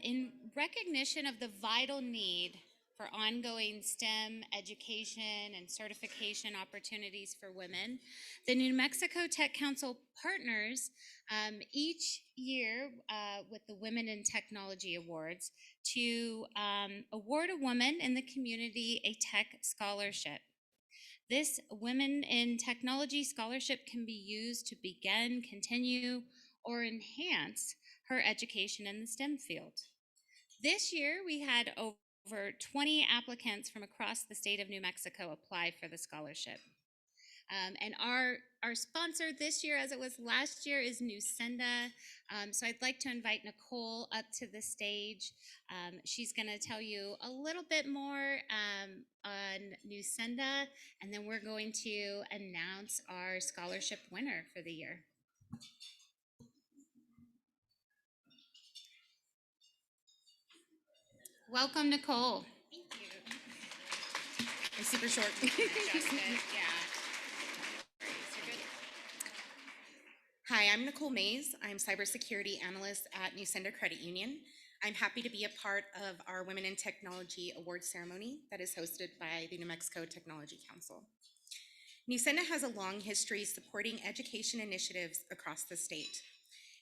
in recognition of the vital need for ongoing STEM education and certification opportunities for women, the New Mexico Tech Council partners each year with the Women in Technology Awards to award a woman in the community a tech scholarship. This Women in Technology scholarship can be used to begin, continue, or enhance her education in the STEM field. This year, we had over 20 applicants from across the state of New Mexico apply for the scholarship. And our sponsor this year, as it was last year, is Newsenda. So I'd like to invite Nicole up to the stage. She's going to tell you a little bit more on Newsenda, and then we're going to announce our scholarship winner for the year. Welcome, Nicole. Thank you. I'm super short. Hi, I'm Nicole Mays. I'm cybersecurity analyst at Newsenda Credit Union. I'm happy to be a part of our Women in Technology Awards ceremony that is hosted by the New Mexico Technology Council. Newsenda has a long history supporting education initiatives across the state.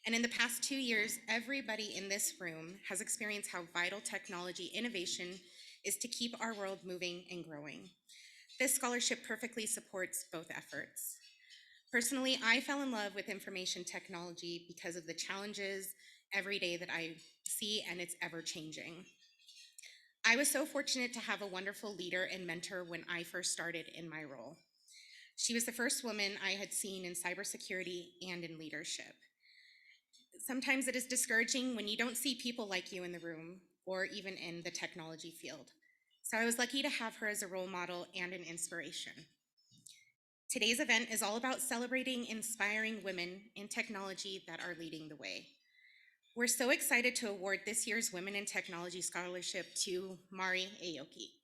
And in the past 2 years, everybody in this room has experienced how vital technology innovation is to keep our world moving and growing. This scholarship perfectly supports both efforts. Personally, I fell in love with information technology because of the challenges every day that I see, and it's ever changing. I was so fortunate to have a wonderful leader and mentor when I first started in my role. She was the first woman I had seen in cybersecurity and in leadership. Sometimes it is discouraging when you don't see people like you in the room or even in the technology field. So I was lucky to have her as a role model and an inspiration. Today's event is all about celebrating inspiring women in technology that are leading the way. We're so excited to award this year's Women in Technology Scholarship to Mari Aoki.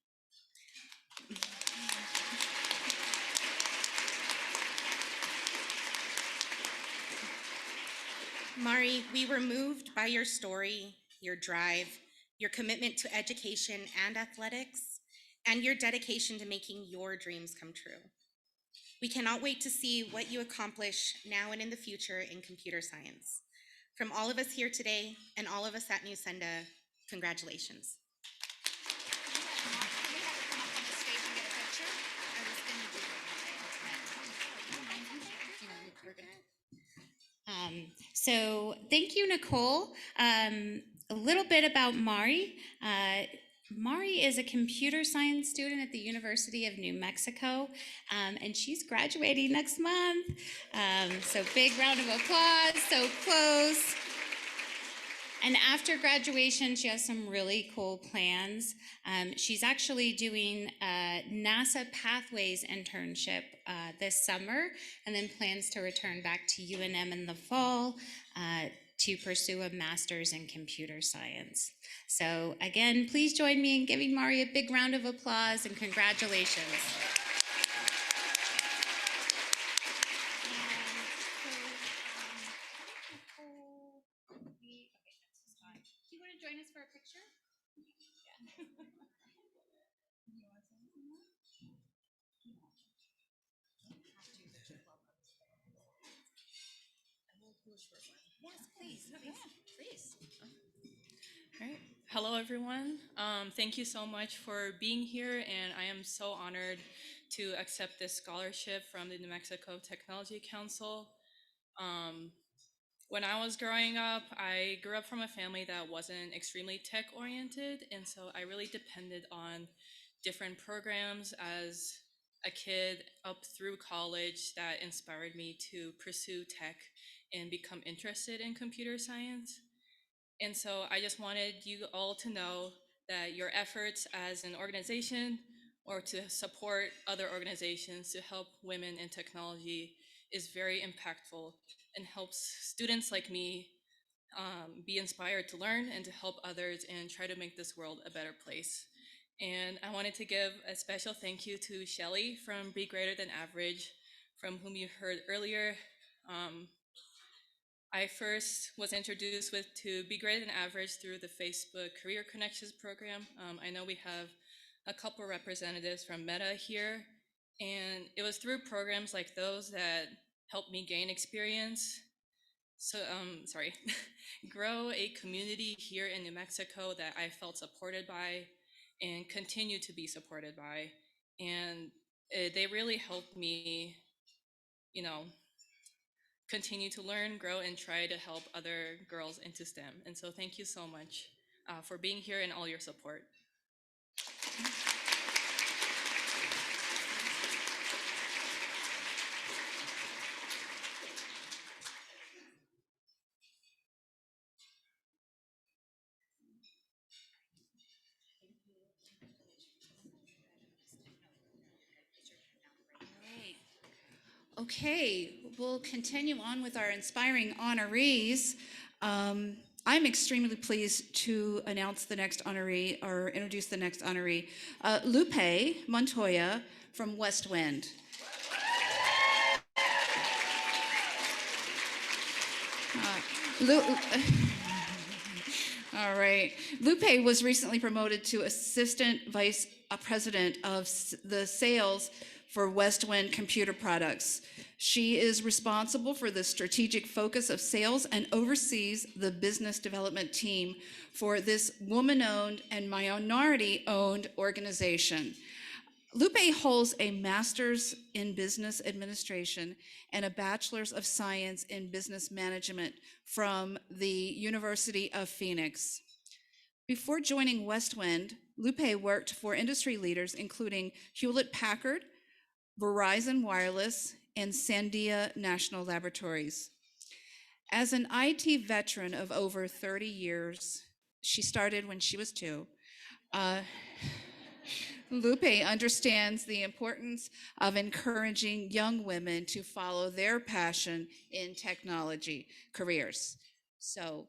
Mari, we were moved by your story, your drive, your commitment to education and athletics, and your dedication to making your dreams come true. We cannot wait to see what you accomplish now and in the future in computer science. From all of us here today and all of us at Newsenda, congratulations. So thank you, Nicole. A little bit about Mari. Mari is a computer science student at the University of New Mexico, and she's graduating next month. So big round of applause, so close. And after graduation, she has some really cool plans. She's actually doing a NASA Pathways internship this summer, and then plans to return back to UNM in the fall to pursue a master's in computer science. So again, please join me in giving Mari a big round of applause and congratulations. Do you want to join us for a picture? Yeah. Yes, please. All right. Hello, everyone. Thank you so much for being here, and I am so honored to accept this scholarship from the New Mexico Technology Council. When I was growing up, I grew up from a family that wasn't extremely tech-oriented, and so I really depended on different programs as a kid up through college that inspired me to pursue tech and become interested in computer science. And so I just wanted you all to know that your efforts as an organization or to support other organizations to help women in technology is very impactful and helps students like me be inspired to learn and to help others and try to make this world a better place. And I wanted to give a special thank you to Shelly from Be Greater Than Average, from whom you heard earlier. I first was introduced to Be Greater Than Average through the Facebook Career Connections program. I know we have a couple representatives from Meta here, and it was through programs like those that helped me gain experience. So, grow a community here in New Mexico that I felt supported by and continue to be supported by. And they really helped me, continue to learn, grow, and try to help other girls into STEM. And so thank you so much for being here and all your support. Okay, we'll continue on with our inspiring honorees. I'm extremely pleased to announce the next honoree, or introduce the next honoree, Lupe Montoya from West Wind. All right. Lupe was recently promoted to Assistant Vice President of the Sales for West Wind Computer Products. She is responsible for the strategic focus of sales and oversees the business development team for this woman-owned and minority-owned organization. Lupe holds a master's in business administration and a bachelor's of science in business management from the University of Phoenix. Before joining West Wind, Lupe worked for industry leaders including Hewlett-Packard, Verizon Wireless, and Sandia National Laboratories. As an IT veteran of over 30 years, she started when she was 2, Lupe understands the importance of encouraging young women to follow their passion in technology careers. So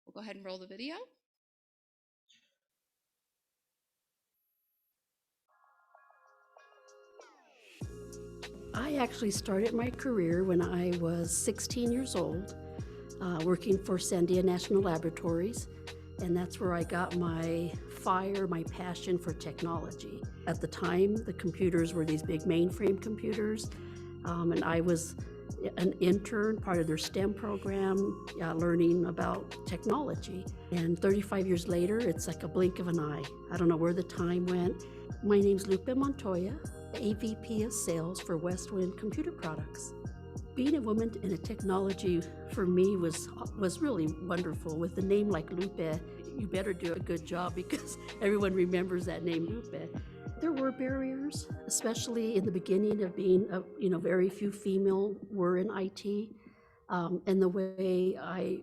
we'll go ahead and roll the video. I actually started my career when I was 16 years old, working for Sandia National Laboratories, and that's where I got my fire, my passion for technology. At the time, the computers were these big mainframe computers, and I was an intern, part of their STEM program, learning about technology. And 35 years later, it's like a blink of an eye. I don't know where the time went. My name's Lupe Montoya, AVP of Sales for West Wind Computer Products. Being a woman in a technology for me was really wonderful. With a name like Lupe, you better do a good job because everyone remembers that name, Lupe. There were barriers, especially in the beginning of being, very few female were in IT. And the way I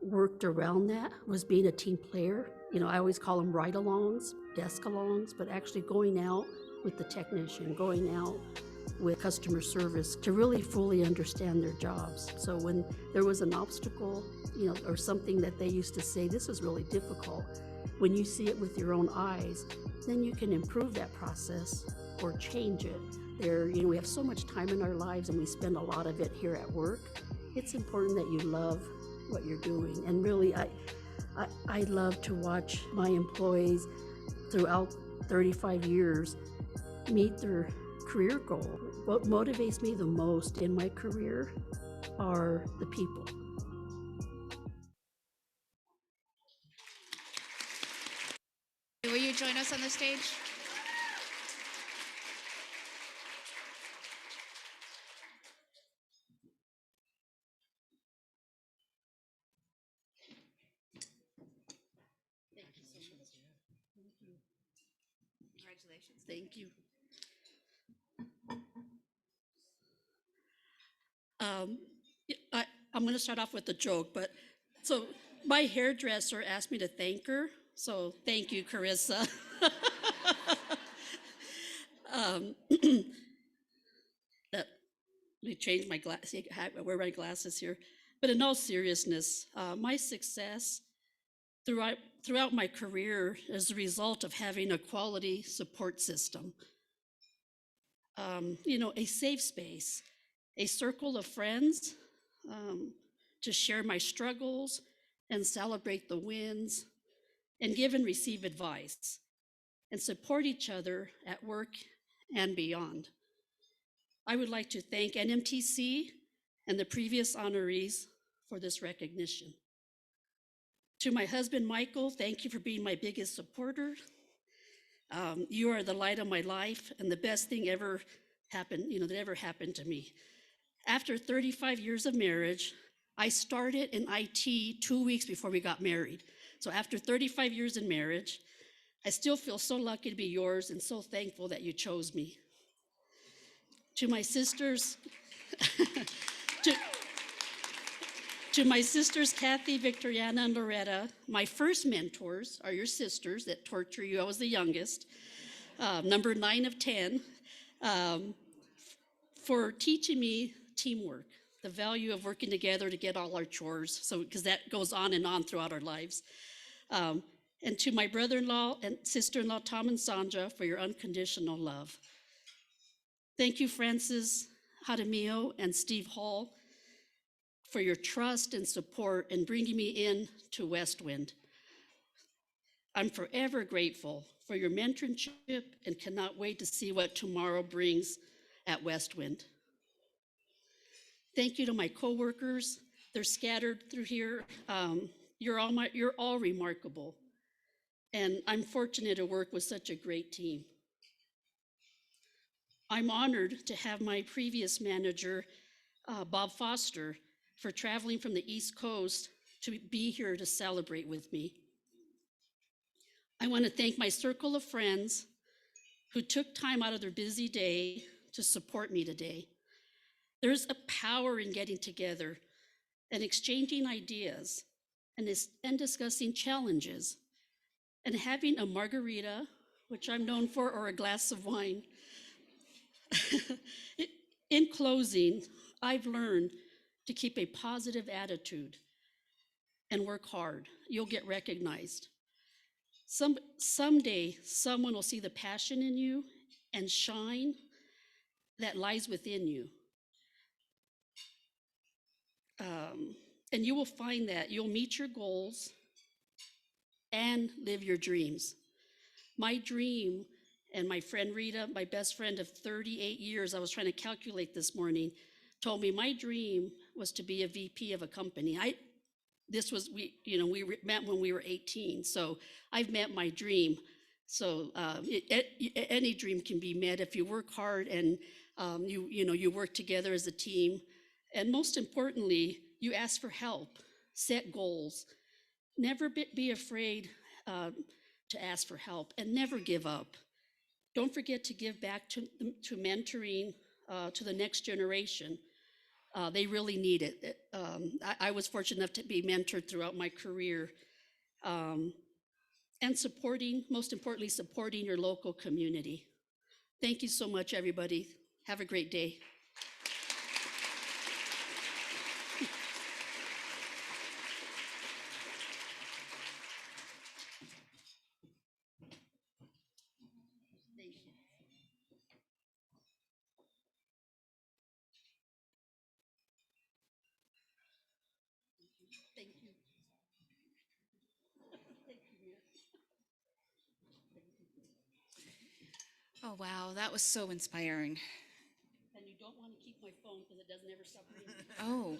worked around that was being a team player. I always call them ride-alongs, desk-alongs, but actually going out with the technician, going out with customer service to really fully understand their jobs. So when there was an obstacle, or something that they used to say, this is really difficult, when you see it with your own eyes, then you can improve that process or change it. We have so much time in our lives and we spend a lot of it here at work. It's important that you love what you're doing. And really, I love to watch my employees throughout 35 years meet their career goal. What motivates me the most in my career are the people. Will you join us on the stage? Thank you so much. Thank you. Congratulations. Thank you. I'm going to start off with a joke, but so my hairdresser asked me to thank her, so thank you, Carissa. Let me change my glasses. I wear my glasses here. But in all seriousness, my success throughout my career is the result of having a quality support system. A safe space, a circle of friends to share my struggles and celebrate the wins and give and receive advice and support each other at work and beyond. I would like to thank NMTC and the previous honorees for this recognition. To my husband, Michael, thank you for being my biggest supporter. You are the light of my life and the best thing ever happened, that ever happened to me. After 35 years of marriage, I started in IT 2 weeks before we got married. So after 35 years in marriage, I still feel so lucky to be yours and so thankful that you chose me. To my sisters, to my sisters, Kathy, Victoriana, and Loretta, my first mentors are your sisters that torture you. I was the youngest, number 9 of 10, for teaching me teamwork, the value of working together to get all our chores, because that goes on and on throughout our lives. And to my brother-in-law and sister-in-law, Tom and Sandra, for your unconditional love. Thank you, Francis Jaramillo and Steve Hall, for your trust and support in bringing me in to Westwind. I'm forever grateful for your mentorship and cannot wait to see what tomorrow brings at Westwind. Thank you to my coworkers. They're scattered through here. You're all remarkable. And I'm fortunate to work with such a great team. I'm honored to have my previous manager, Bob Foster, for traveling from the East Coast to be here to celebrate with me. I want to thank my circle of friends who took time out of their busy day to support me today. There's a power in getting together and exchanging ideas and discussing challenges and having a margarita, which I'm known for, or a glass of wine. In closing, I've learned to keep a positive attitude and work hard. You'll get recognized. Someday, someone will see the passion in you and shine that lies within you. And you will find that you'll meet your goals and live your dreams. My dream, and my friend Rita, my best friend of 38 years, I was trying to calculate this morning, told me my dream was to be a VP of a company. We met when we were 18, so I've met my dream. So any dream can be met if you work hard and you work together as a team. And most importantly, you ask for help, set goals. Never be afraid to ask for help, and never give up. Don't forget to give back to mentoring to the next generation. They really need it. I was fortunate enough to be mentored throughout my career. And supporting, most importantly, supporting your local community. Thank you so much, everybody. Have a great day. Thank you. Oh, wow, that was so inspiring. And you don't want to keep my phone because it doesn't ever stop ringing. Oh,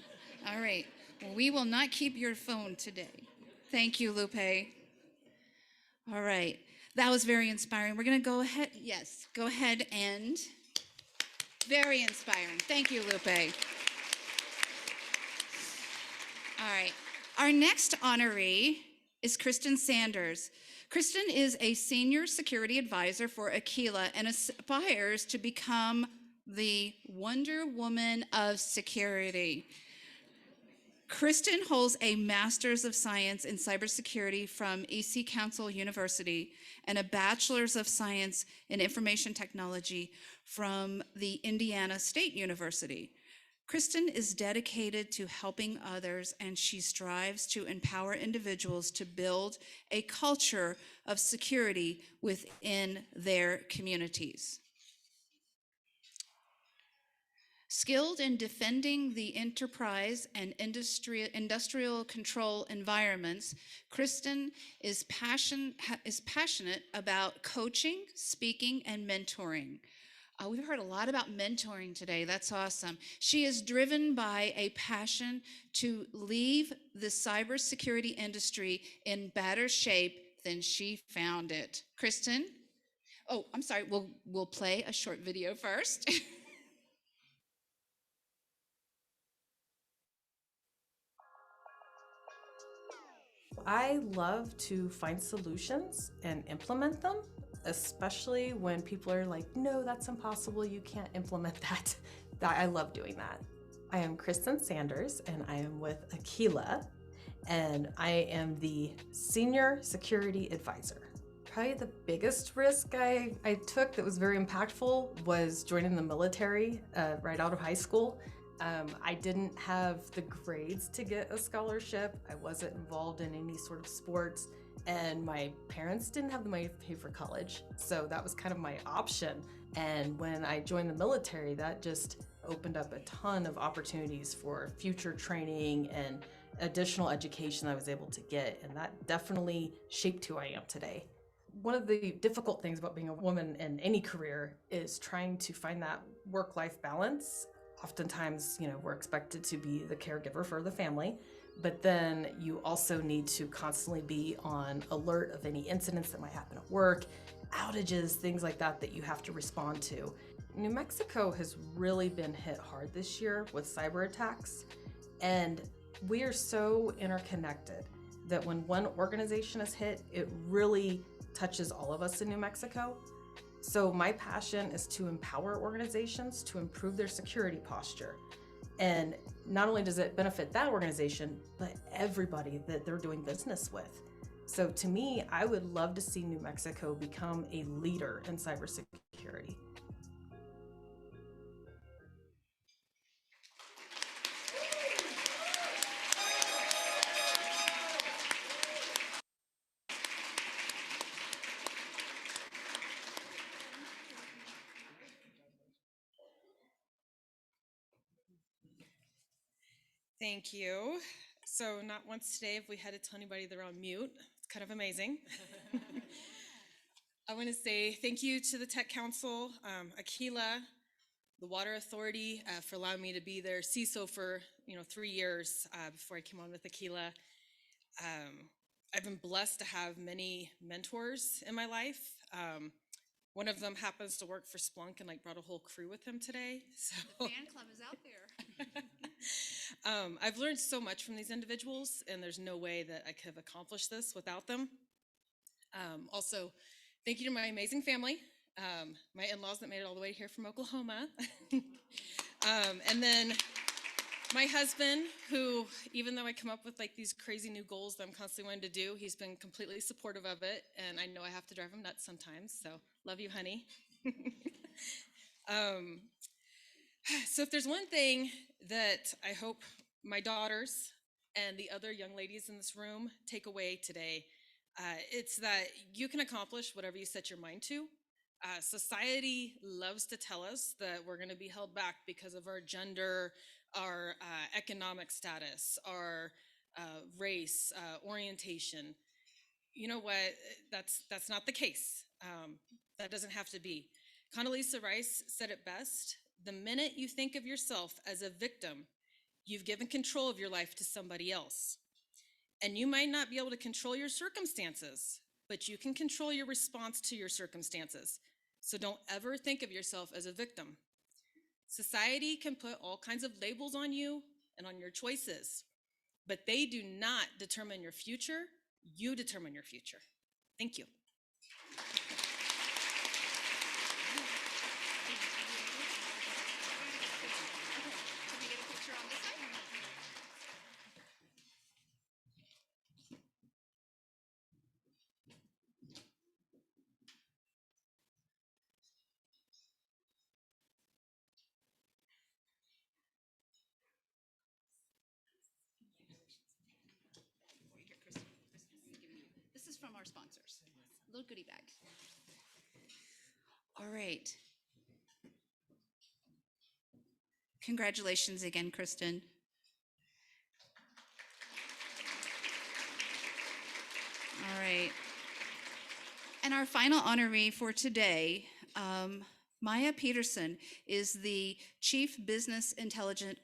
all right. Well, we will not keep your phone today. Thank you, Lupe. All right. That was very inspiring. We're going to go ahead. Yes, go ahead and very inspiring. Thank you, Lupe. All right. Our next honoree is Kristen Sanders. Kristen is a senior security advisor for Aquila and aspires to become the Wonder Woman of security. Kristen holds a Master's of Science in Cybersecurity from EC Council University and a Bachelor's of Science in Information Technology from the Indiana State University. Kristen is dedicated to helping others, and she strives to empower individuals to build a culture of security within their communities. Skilled in defending the enterprise and industrial control environments, Kristen is passionate about coaching, speaking, and mentoring. We've heard a lot about mentoring today. That's awesome. She is driven by a passion to leave the cybersecurity industry in better shape than she found it. Kristen? Oh, I'm sorry. We'll play a short video first. I love to find solutions and implement them, especially when people are like, no, that's impossible, you can't implement that. I love doing that. I am Kristen Sanders, and I am with Aquila, and I am the Senior Security Advisor. Probably the biggest risk I took that was very impactful was joining the military right out of high school. I didn't have the grades to get a scholarship. I wasn't involved in any sort of sports, and my parents didn't have the money to pay for college. So that was kind of my option. And when I joined the military, that just opened up a ton of opportunities for future training and additional education I was able to get. And that definitely shaped who I am today. One of the difficult things about being a woman in any career is trying to find that work-life balance. Oftentimes, we're expected to be the caregiver for the family, but then you also need to constantly be on alert of any incidents that might happen at work, outages, things like that you have to respond to. New Mexico has really been hit hard this year with cyber attacks, and we are so interconnected that when one organization is hit, it really touches all of us in New Mexico. So my passion is to empower organizations to improve their security posture. And not only does it benefit that organization, but everybody that they're doing business with. So to me, I would love to see New Mexico become a leader in cybersecurity. Thank you. So not once today have we had to tell anybody they're on mute. It's kind of amazing. I want to say thank you to the Tech Council, Aquila, the Water Authority for allowing me to be their CISO for 3 years before I came on with Aquila. I've been blessed to have many mentors in my life. One of them happens to work for Splunk and brought a whole crew with him today. So The fan club is out there. I've learned so much from these individuals, and there's no way that I could have accomplished this without them. Also, thank you to my amazing family, my in-laws that made it all the way here from Oklahoma. And then my husband, who, even though I come up with like these crazy new goals that I'm constantly wanting to do, he's been completely supportive of it, and I know I have to drive him nuts sometimes, so love you, honey. So if there's one thing that I hope my daughters and the other young ladies in this room take away today, it's that you can accomplish whatever you set your mind to. Society loves to tell us that we're going to be held back because of our gender, our economic status, our race, orientation. You know what? That's not the case. That doesn't have to be. Condoleezza Rice said it best. The minute you think of yourself as a victim, you've given control of your life to somebody else. And you might not be able to control your circumstances, but you can control your response to your circumstances. So don't ever think of yourself as a victim. Society can put all kinds of labels on you and on your choices, but they do not determine your future. You determine your future. Thank you. This is from our sponsors. A little goodie bag. All right. Congratulations again, Kristen. All right. And our final honoree for today, Maya Peterson, is the Chief Business Intelligence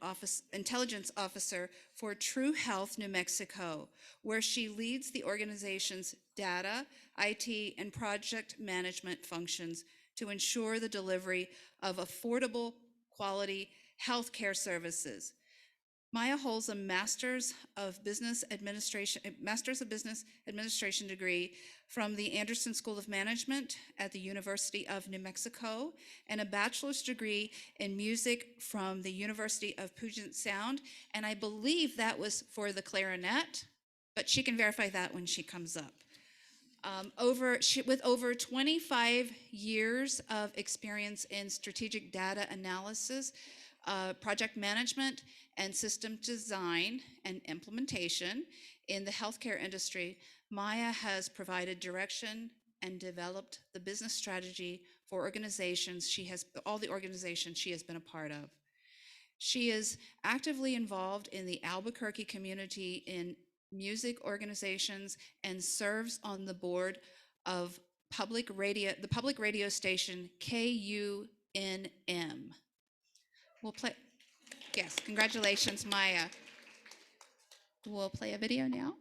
Officer for True Health New Mexico, where she leads the organization's data, IT, and project management functions to ensure the delivery of affordable, quality healthcare services. Maya holds a Master's of Business Administration degree from the Anderson School of Management at the University of New Mexico and a bachelor's degree in music from the University of Puget Sound. And I believe that was for the clarinet, but she can verify that when she comes up. With over 25 years of experience in strategic data analysis, project management, and system design and implementation in the healthcare industry, Maya has provided direction and developed the business strategy for all the organizations she has been a part of. She is actively involved in the Albuquerque community in music organizations and serves on the board of the public radio station KUNM. We'll play. Yes, congratulations, Maya. We'll play a video now.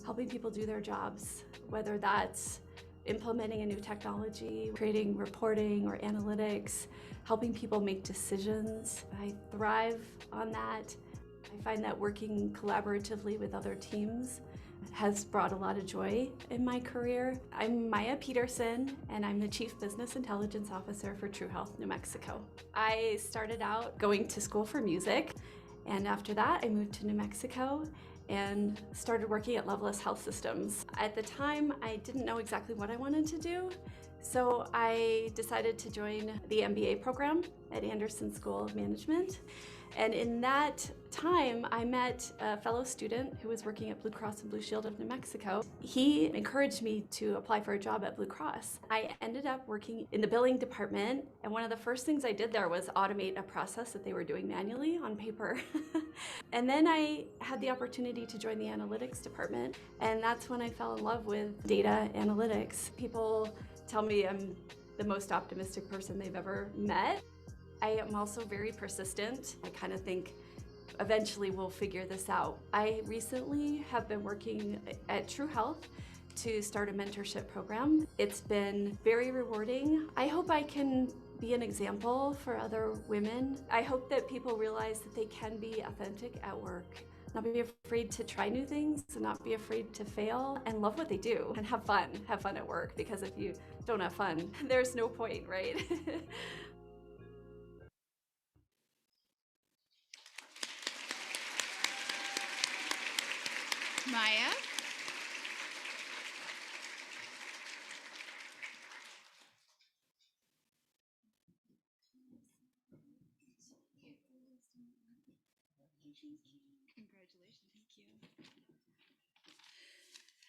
Helping people do their jobs, whether that's implementing a new technology, creating reporting or analytics, helping people make decisions. I thrive on that. I find that working collaboratively with other teams has brought a lot of joy in my career. I'm Maya Peterson, and I'm the Chief Business Intelligence Officer for True Health New Mexico. I started out going to school for music, and after that I moved to New Mexico and started working at Loveless Health Systems. At the time, I didn't know exactly what I wanted to do, so I decided to join the MBA program at Anderson School of Management. And in that time, I met a fellow student who was working at Blue Cross and Blue Shield of New Mexico. He encouraged me to apply for a job at Blue Cross. I ended up working in the billing department, and one of the first things I did there was automate a process that they were doing manually on paper. And then I had the opportunity to join the analytics department, and that's when I fell in love with data analytics. People tell me I'm the most optimistic person they've ever met. I am also very persistent. I kind of think eventually we'll figure this out. I recently have been working at True Health to start a mentorship program. It's been very rewarding. I hope I can be an example for other women. I hope that people realize that they can be authentic at work, not be afraid to try new things, and not be afraid to fail, and love what they do, and have fun at work, because if you don't have fun, there's no point, right? Maya? Congratulations. Thank you.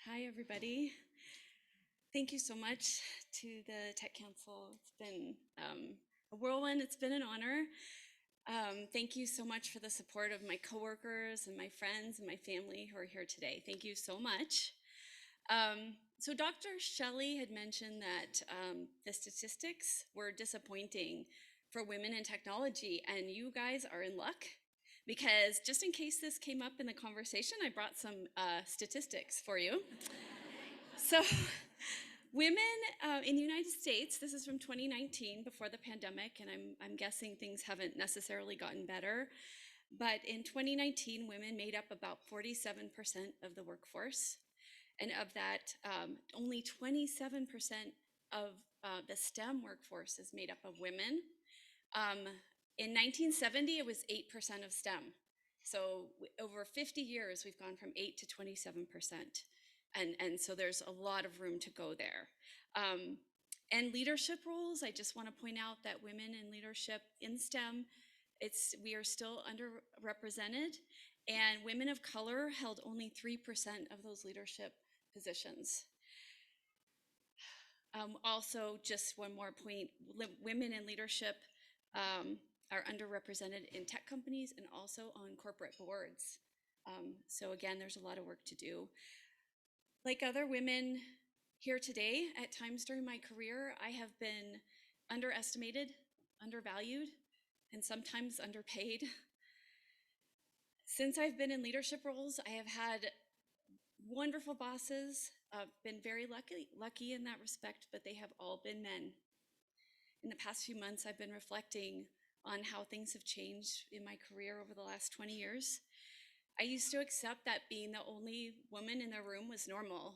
Hi, everybody. Thank you so much to the Tech Council. It's been a whirlwind. It's been an honor. Thank you so much for the support of my coworkers and my friends and my family who are here today. Thank you so much. So Dr. Shelly had mentioned that the statistics were disappointing for women in technology, and you guys are in luck, because just in case this came up in the conversation, I brought some statistics for you. So women in the United States, this is from 2019, before the pandemic, and I'm guessing things haven't necessarily gotten better, but in 2019, women made up about 47% of the workforce, and of that, only 27% of the STEM workforce is made up of women. In 1970, it was 8% of STEM. So over 50 years, we've gone from 8 to 27%. And so there's a lot of room to go there. And leadership roles, I just want to point out that women in leadership in STEM, we are still underrepresented, and women of color held only 3% of those leadership positions. Also, just one more point, women in leadership are underrepresented in tech companies and also on corporate boards. So again, there's a lot of work to do. Like other women here today, at times during my career, I have been underestimated, undervalued, and sometimes underpaid. Since I've been in leadership roles, I have had wonderful bosses. I've been very lucky in that respect, but they have all been men. In the past few months, I've been reflecting on how things have changed in my career over the last 20 years. I used to accept that being the only woman in the room was normal.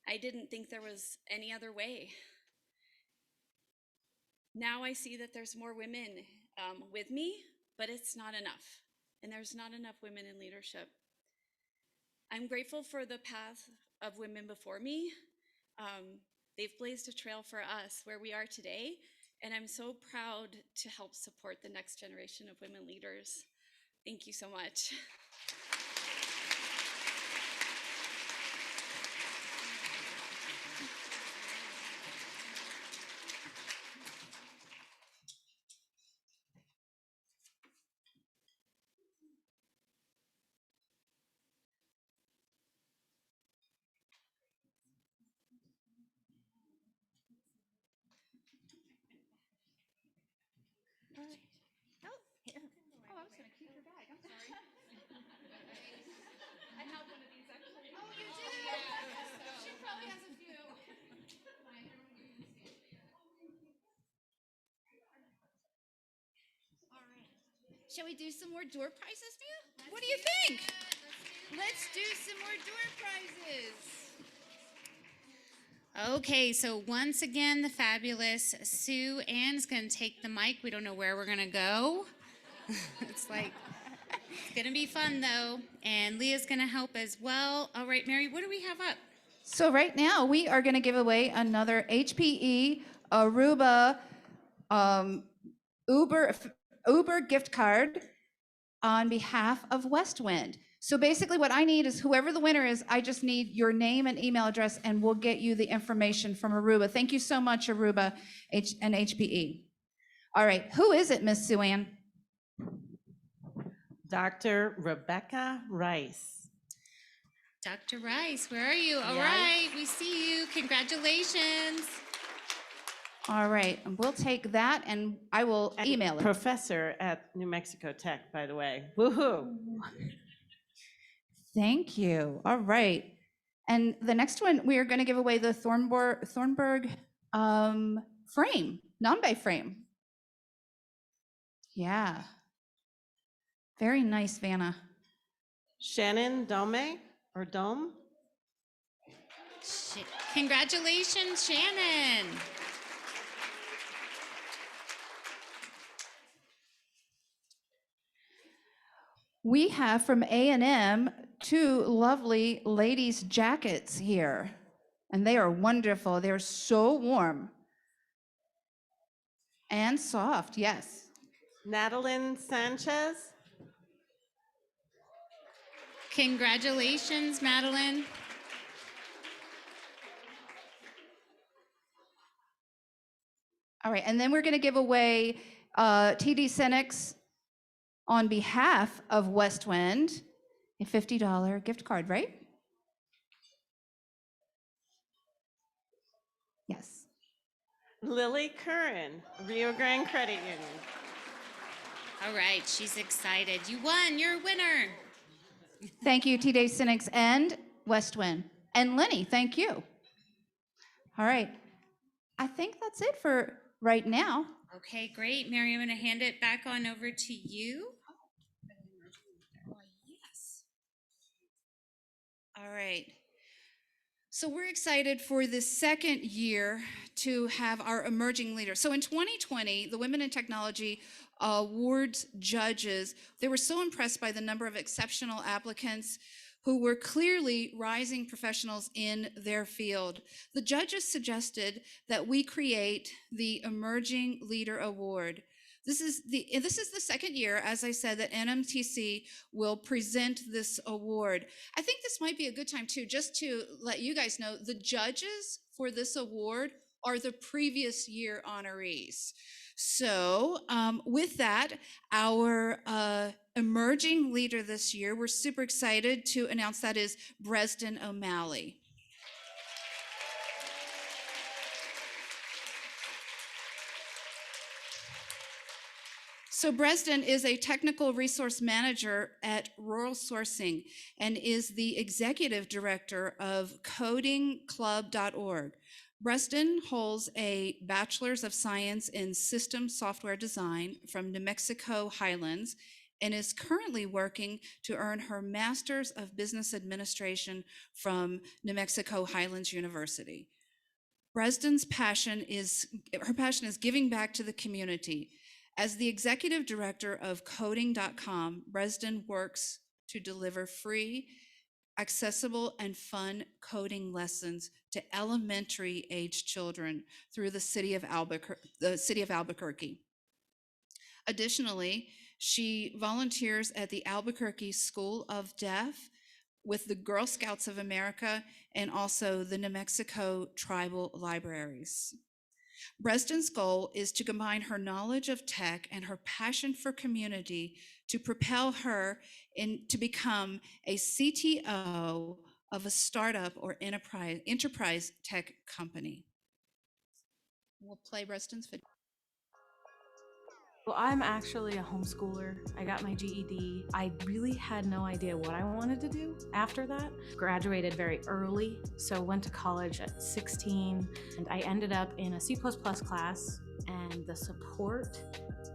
I didn't think there was any other way. Now I see that there's more women with me, but it's not enough. And there's not enough women in leadership. I'm grateful for the path of women before me. They've blazed a trail for us where we are today, and I'm so proud to help support the next generation of women leaders. Thank you so much. Oh, I was going to keep your bag. I'm sorry. I have one of these actually. Oh, you do? Yeah. She probably has a few. All right. Shall we do some more door prizes, Mia? What do you think? Let's do some more door prizes. Okay, so once again, the fabulous Sue Ann's going to take the mic. We don't know where we're going to go. It's going to be fun, though. And Leah's going to help as well. All right, Mary, what do we have up? So right now, we are going to give away another HPE Aruba Uber gift card on behalf of Westwind. So basically what I need is whoever the winner is, I just need your name and email address, and we'll get you the information from Aruba. Thank you so much, Aruba and HPE. All right, who is it, Miss Sue Ann? Dr. Rebecca Rice. Dr. Rice, where are you? All Yes. right, we see you. Congratulations. All right, and we'll take that and I will email it. Professor at New Mexico Tech, by the way. Woohoo! Thank you. All right. And the next one, we are going to give away the Thornburg frame. non-bay frame. Yeah. Very nice, Vanna. Shannon Dome or Dome? Congratulations, Shannon. We have from A&M 2 lovely ladies' jackets here, and they are wonderful. They're so warm and soft, yes. Natalyn Sanchez? Congratulations, Madeline. All right, and then we're going to give away TD Cinex on behalf of West Wind a $50 gift card, right? Yes. Lily Curran, Rio Grande Credit Union. All right, she's excited. You won, you're a winner. Thank you, TD Cinex and West Wind. And Lenny, thank you. All right, I think that's it for right now. Okay, great. Mary, I'm going to hand it back on over to you. Yes. All right. So we're excited for the second year to have our emerging leaders. So in 2020, the Women in Technology Awards judges, they were so impressed by the number of exceptional applicants who were clearly rising professionals in their field. The judges suggested that we create the Emerging Leader Award. This is the second year, as I said, that NMTC will present this award. I think this might be a good time too, just to let you guys know, the judges for this award are the previous year honorees. So with that, our emerging leader this year, we're super excited to announce that is Bresden O'Malley. So Bresden is a technical resource manager at Rural Sourcing and is the executive director of codingclub.org. Bresden holds a Bachelor's of Science in System Software Design from New Mexico Highlands and is currently working to earn her Master's of Business Administration from New Mexico Highlands University. Bresden's passion is giving back to the community. As the executive director of coding.com, Bresden works to deliver free, accessible, and fun coding lessons to elementary age children through the city of Albuquerque. Additionally, she volunteers at the Albuquerque School of Deaf with the Girl Scouts of America and also the New Mexico Tribal Libraries. Bresden's goal is to combine her knowledge of tech and her passion for community to propel her to become a CTO of a startup or enterprise tech company. We'll play Bresden's video. Well, I'm actually a homeschooler. I got my GED. I really had no idea what I wanted to do after that. Graduated very early, so went to college at 16, and I ended up in a C++ class, and the support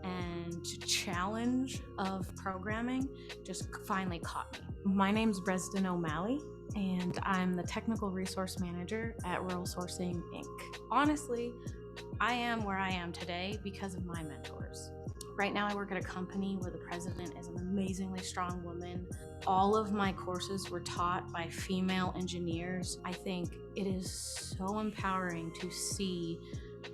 and challenge of programming just finally caught me. My name's Bresden O'Malley, and I'm the Technical Resource Manager at Rural Sourcing, Inc. Honestly, I am where I am today because of my mentors. Right now I work at a company where the president is an amazingly strong woman. All of my courses were taught by female engineers. I think it is so empowering to see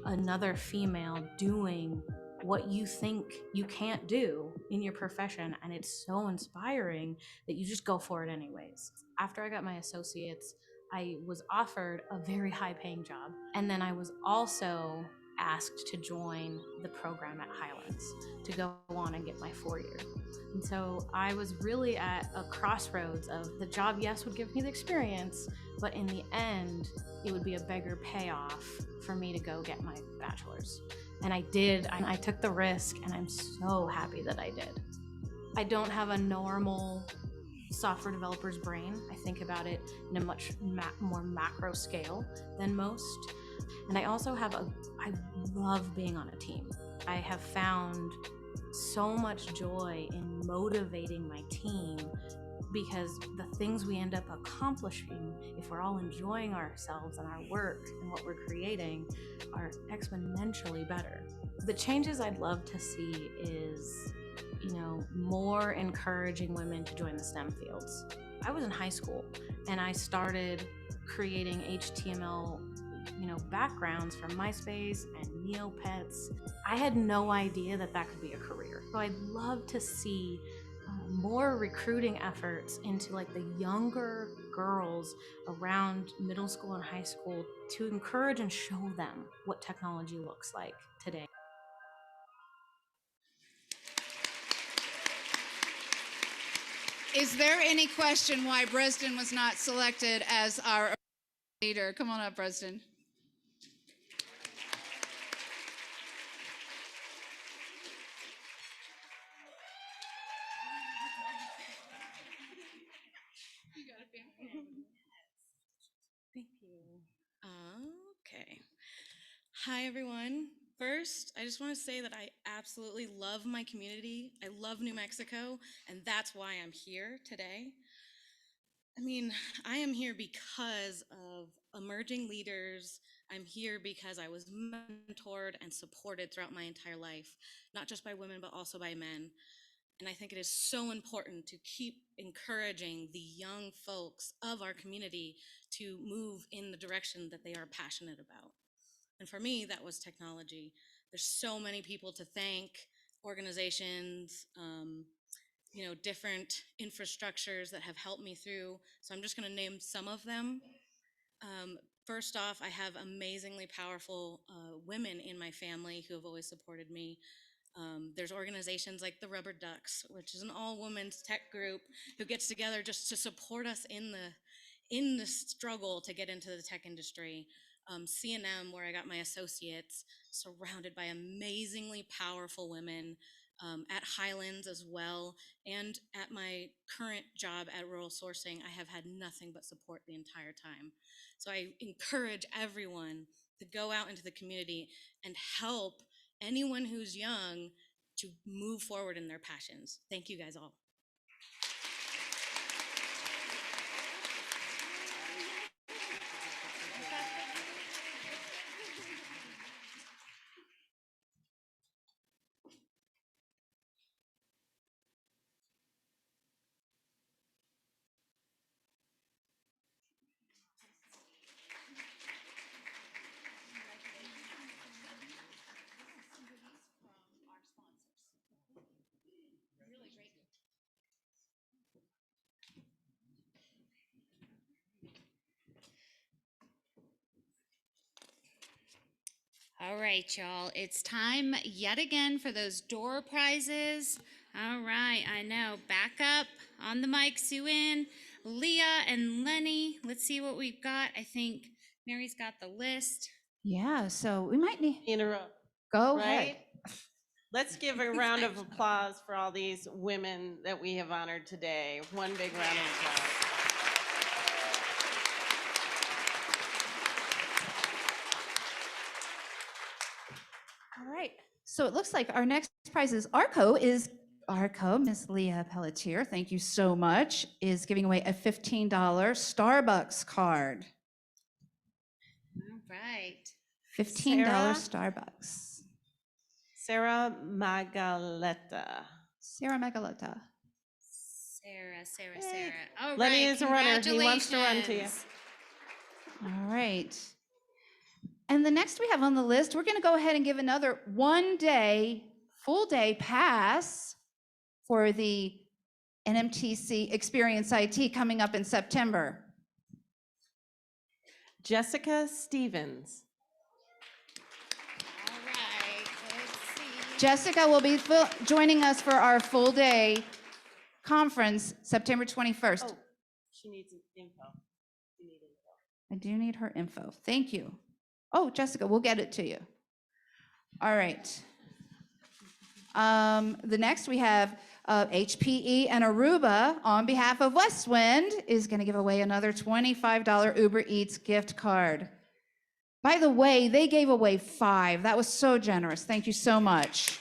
another female doing what you think you can't do in your profession, and it's so inspiring that you just go for it anyways. After I got my associates, I was offered a very high-paying job, and then I was also asked to join the program at Highlands to go on and get my 4-year. And so I was really at a crossroads of the job, yes, would give me the experience, but in the end, it would be a bigger payoff for me to go get my bachelor's. And I did, and I took the risk, and I'm so happy that I did. I don't have a normal software developer's brain. I think about it in a much more macro scale than most. And I also I love being on a team. I have found so much joy in motivating my team because the things we end up accomplishing, if we're all enjoying ourselves and our work and what we're creating, are exponentially better. The changes I'd love to see is, more encouraging women to join the STEM fields. I was in high school and I started creating HTML backgrounds from MySpace and Neopets. I had no idea that could be a career. So I'd love to see more recruiting efforts into the younger girls around middle school and high school to encourage and show them what technology looks like today. Is there any question why Bresden was not selected as our leader? Come on up, Bresden. Thank you. Okay. Hi, everyone. First, I just want to say that I absolutely love my community. I love New Mexico, and that's why I'm here today. I am here because of emerging leaders. I'm here because I was mentored and supported throughout my entire life, not just by women, but also by men. And I think it is so important to keep encouraging the young folks of our community to move in the direction that they are passionate about. And for me, that was technology. There's so many people to thank, organizations, different infrastructures that have helped me through. So I'm just gonna name some of them. First off, I have amazingly powerful women in my family who have always supported me. There's organizations like the Rubber Ducks, which is an all-women's tech group who gets together just to support us in the struggle to get into the tech industry. C&M, where I got my associates, surrounded by amazingly powerful women. At Highlands as well, and at my current job at Rural Sourcing, I have had nothing but support the entire time. So I encourage everyone to go out into the community and help anyone who's young to move forward in their passions. Thank you guys all. All right, y'all. It's time yet again for those door prizes. All right, I know. Back up on the mic, Sue-Ann, Leah, and Lenny. Let's see what we've got. I think Mary's got the list. Yeah, so we might need In a row. Go Right? ahead. Let's give a round of applause for all these women that we have honored today. One big round of applause. All right. So it looks like our next prize is ARCO, Miss Leah Pelletier, thank you so much, is giving away a $15 Starbucks card. All right. $15 Sarah? Starbucks. Sarah Magaleta. Sarah Magaleta. Sarah. All right. Lenny is a runner. He wants to run to you. Congratulations. All right. And the next we have on the list, we're going to go ahead and give another full day pass for the NMTC Experience IT coming up in September. Jessica Stevens. All right. Let's see. Jessica will be joining us for our full day conference, September 21st. Oh, she needs info. You need info. I do need her info. Thank you. Oh, Jessica, we'll get it to you. All right. The next we have HPE and Aruba on behalf of Westwind is going to give away another $25 Uber Eats gift card. By the way, they gave away 5. That was so generous. Thank you so much.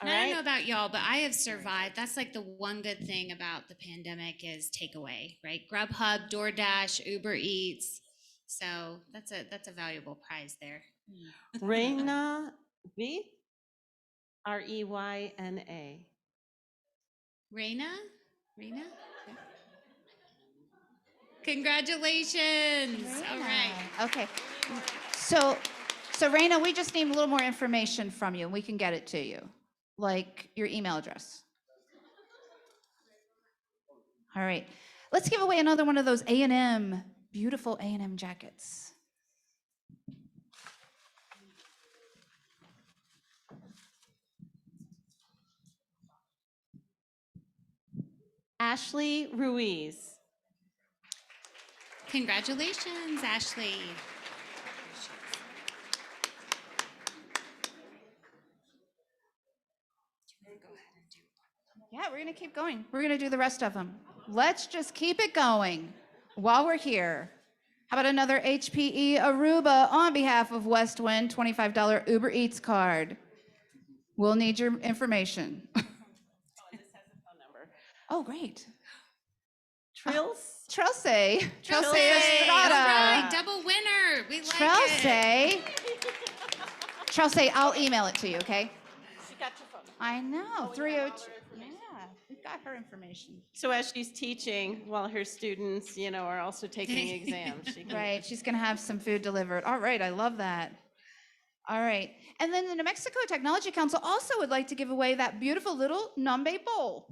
And I don't know about y'all, but I have survived. That's like the one good thing about the pandemic is takeaway, right? Grubhub, DoorDash, Uber Eats. So that's a valuable prize there. Reyna V, Reyna. Reyna? Congratulations. All right. Okay. So Reyna, we just need a little more information from you and we can get it to you. Like your email address. All right. Let's give away another one of those A&M, beautiful A&M jackets. Ashley Ruiz. Congratulations, Ashley. Yeah, we're going to keep going. We're going to do the rest of them. Let's just keep it going while we're here. How about another HPE Aruba on behalf of West Wind, $25 Uber Eats card? We'll need your information. Oh, great. Chelsea Estrada. All right, double winner. We like it. Chelsea, I'll email it to you, okay? She got your phone. I know, 302. Yeah, we've got her information. So as she's teaching, while her students, are also taking exams. Right, she's gonna have some food delivered. All right, I love that. All right, and then the New Mexico Technology Council also would like to give away that beautiful little Nambe bowl.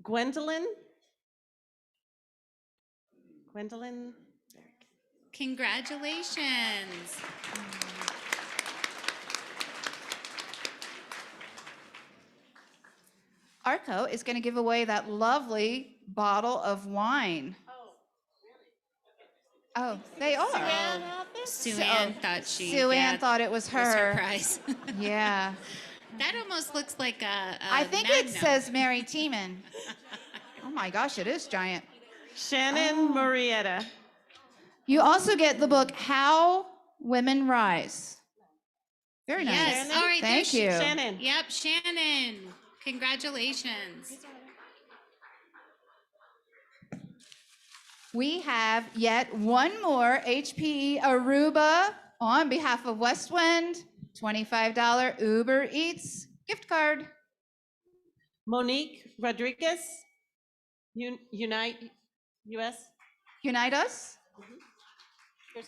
Gwendolyn. Congratulations. Arco is going to give away that lovely bottle of wine. Oh, they are. Sue Ann thought Sue Ann thought it was her. prize. Yeah. That almost looks like a I think it says Mary Tiemann. Oh my gosh, it is giant. Shannon Murrieta. You also get the book How Women Rise. Very nice. Yes. All right. Thank you. Shannon. Yep, Shannon. Congratulations. We have yet one more HPE Aruba on behalf of West Wind, $25 Uber Eats gift card. Monique Rodriguez, Unite US. Unite us.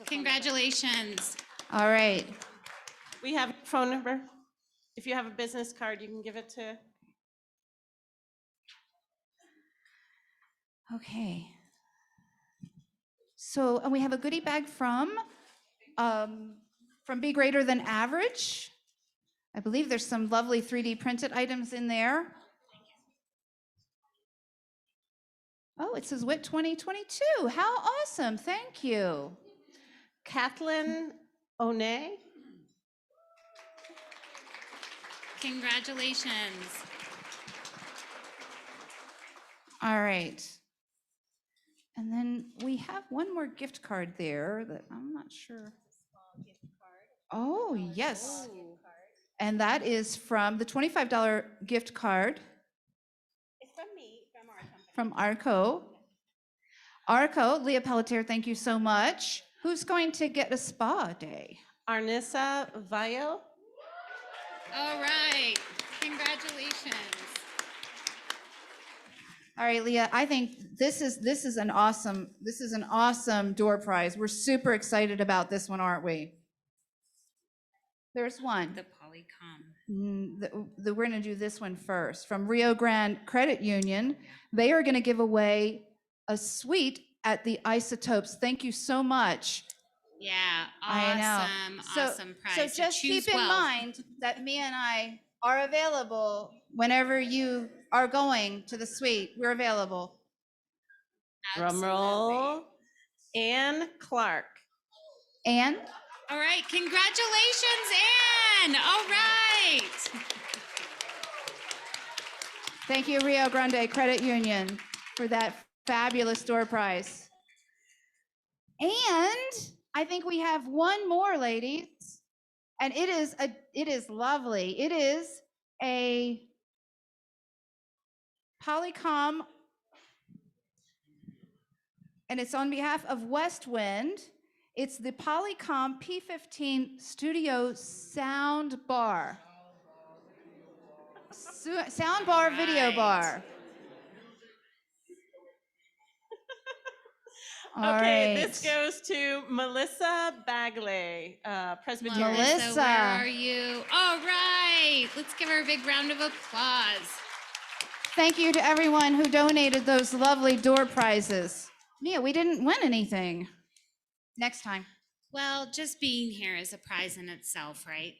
Congratulations. All right. We have a phone number. If you have a business card, you can give it to. Okay. So, and we have a goodie bag from Be Greater Than Average. I believe there's some lovely 3D printed items in there. Oh, it says WIT 2022. How awesome. Thank you. Kathleen One. Congratulations. All right. And then we have one more gift card there that I'm not sure. Oh, yes. And that is from the $25 gift card. It's from me, From Arco. Arco, Leah Pelletier, thank you so much. Who's going to get a spa day? Arnissa Vayo. All right. Congratulations. All right, Leah, I think this is an awesome door prize. We're super excited about this one, aren't we? There's one. The Polycom. We're going to do this one first. From Rio Grande Credit Union, they are going to give away a suite at the Isotopes. Thank you so much. Yeah, I awesome, know. awesome prize. So just choose keep in well. mind that me and I are available whenever you are going to the suite. We're available. Drum roll. Ann Clark. Ann? All right, congratulations, again. All right. Thank you, Rio Grande Credit Union, for that fabulous door prize. And I think we have one more, ladies, and it is lovely. It is a Polycom, and it's on behalf of Westwind. It's the Polycom P15 Studio Sound Bar. Sound bar, video bar. All Okay, right. this goes to Melissa Bagley, Presbyterian. Melissa, where are you? All right. Let's give her a big round of applause. Thank you to everyone who donated those lovely door prizes. Mia, we didn't win anything. Next time. Well, just being here is a prize in itself, right?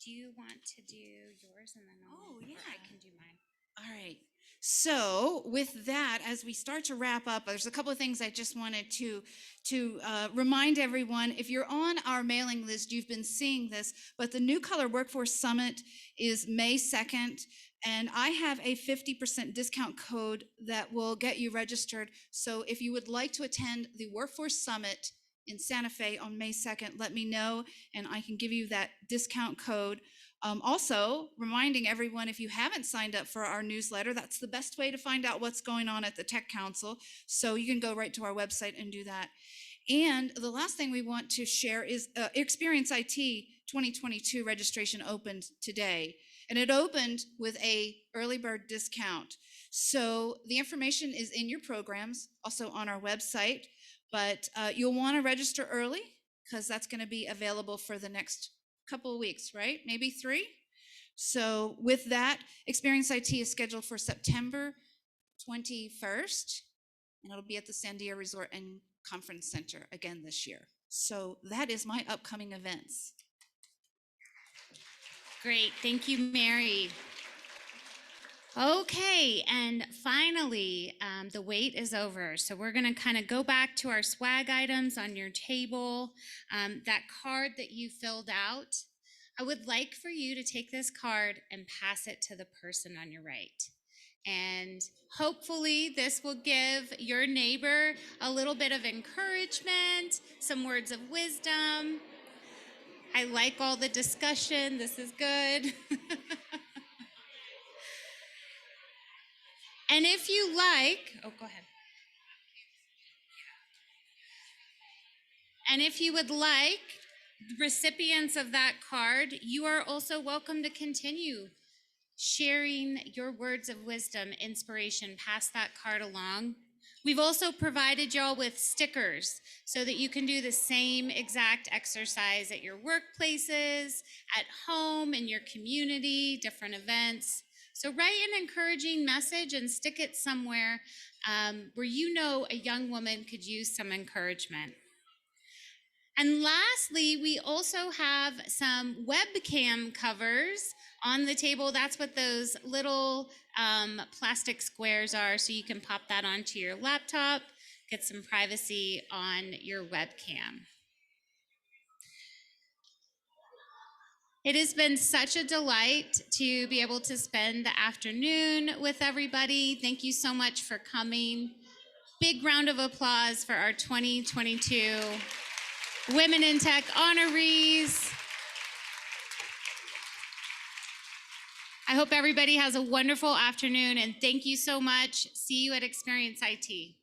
Do you want to do yours and then I can do mine? All right. So with that, as we start to wrap up, there's a couple of things I just wanted to remind everyone. If you're on our mailing list, you've been seeing this, but the New Color Workforce Summit is May 2nd, and I have a 50% discount code that will get you registered. So if you would like to attend the Workforce Summit in Santa Fe on May 2nd, let me know, and I can give you that discount code. Also, reminding everyone, if you haven't signed up for our newsletter, that's the best way to find out what's going on at the Tech Council. So you can go right to our website and do that. And the last thing we want to share is Experience IT 2022 registration opened today. And it opened with a early bird discount. So the information is in your programs, also on our website. But you'll want to register early because that's going to be available for the next couple of weeks, right? Maybe 3. So with that, Experience IT is scheduled for September 21st, and it'll be at the Sandia Resort and Conference Center again this year. So that is my upcoming events. Great. Thank you, Mary. Okay, and finally, the wait is over. So we're going to kind of go back to our swag items on your table. That card that you filled out, I would like for you to take this card and pass it to the person on your right. And hopefully this will give your neighbor a little bit of encouragement, some words of wisdom. I like all the discussion. This is good. And if you like, go ahead. And if you would like, recipients of that card, you are also welcome to continue sharing your words of wisdom, inspiration, pass that card along. We've also provided y'all with stickers so that you can do the same exact exercise at your workplaces, at home, in your community, different events. So write an encouraging message and stick it somewhere where you know a young woman could use some encouragement. And lastly, we also have some webcam covers on the table. That's what those little plastic squares are, so you can pop that onto your laptop, get some privacy on your webcam. It has been such a delight to be able to spend the afternoon with everybody. Thank you so much for coming. Big round of applause for our 2022 Women in Tech honorees. I hope everybody has a wonderful afternoon, and thank you so much. See you at Experience IT.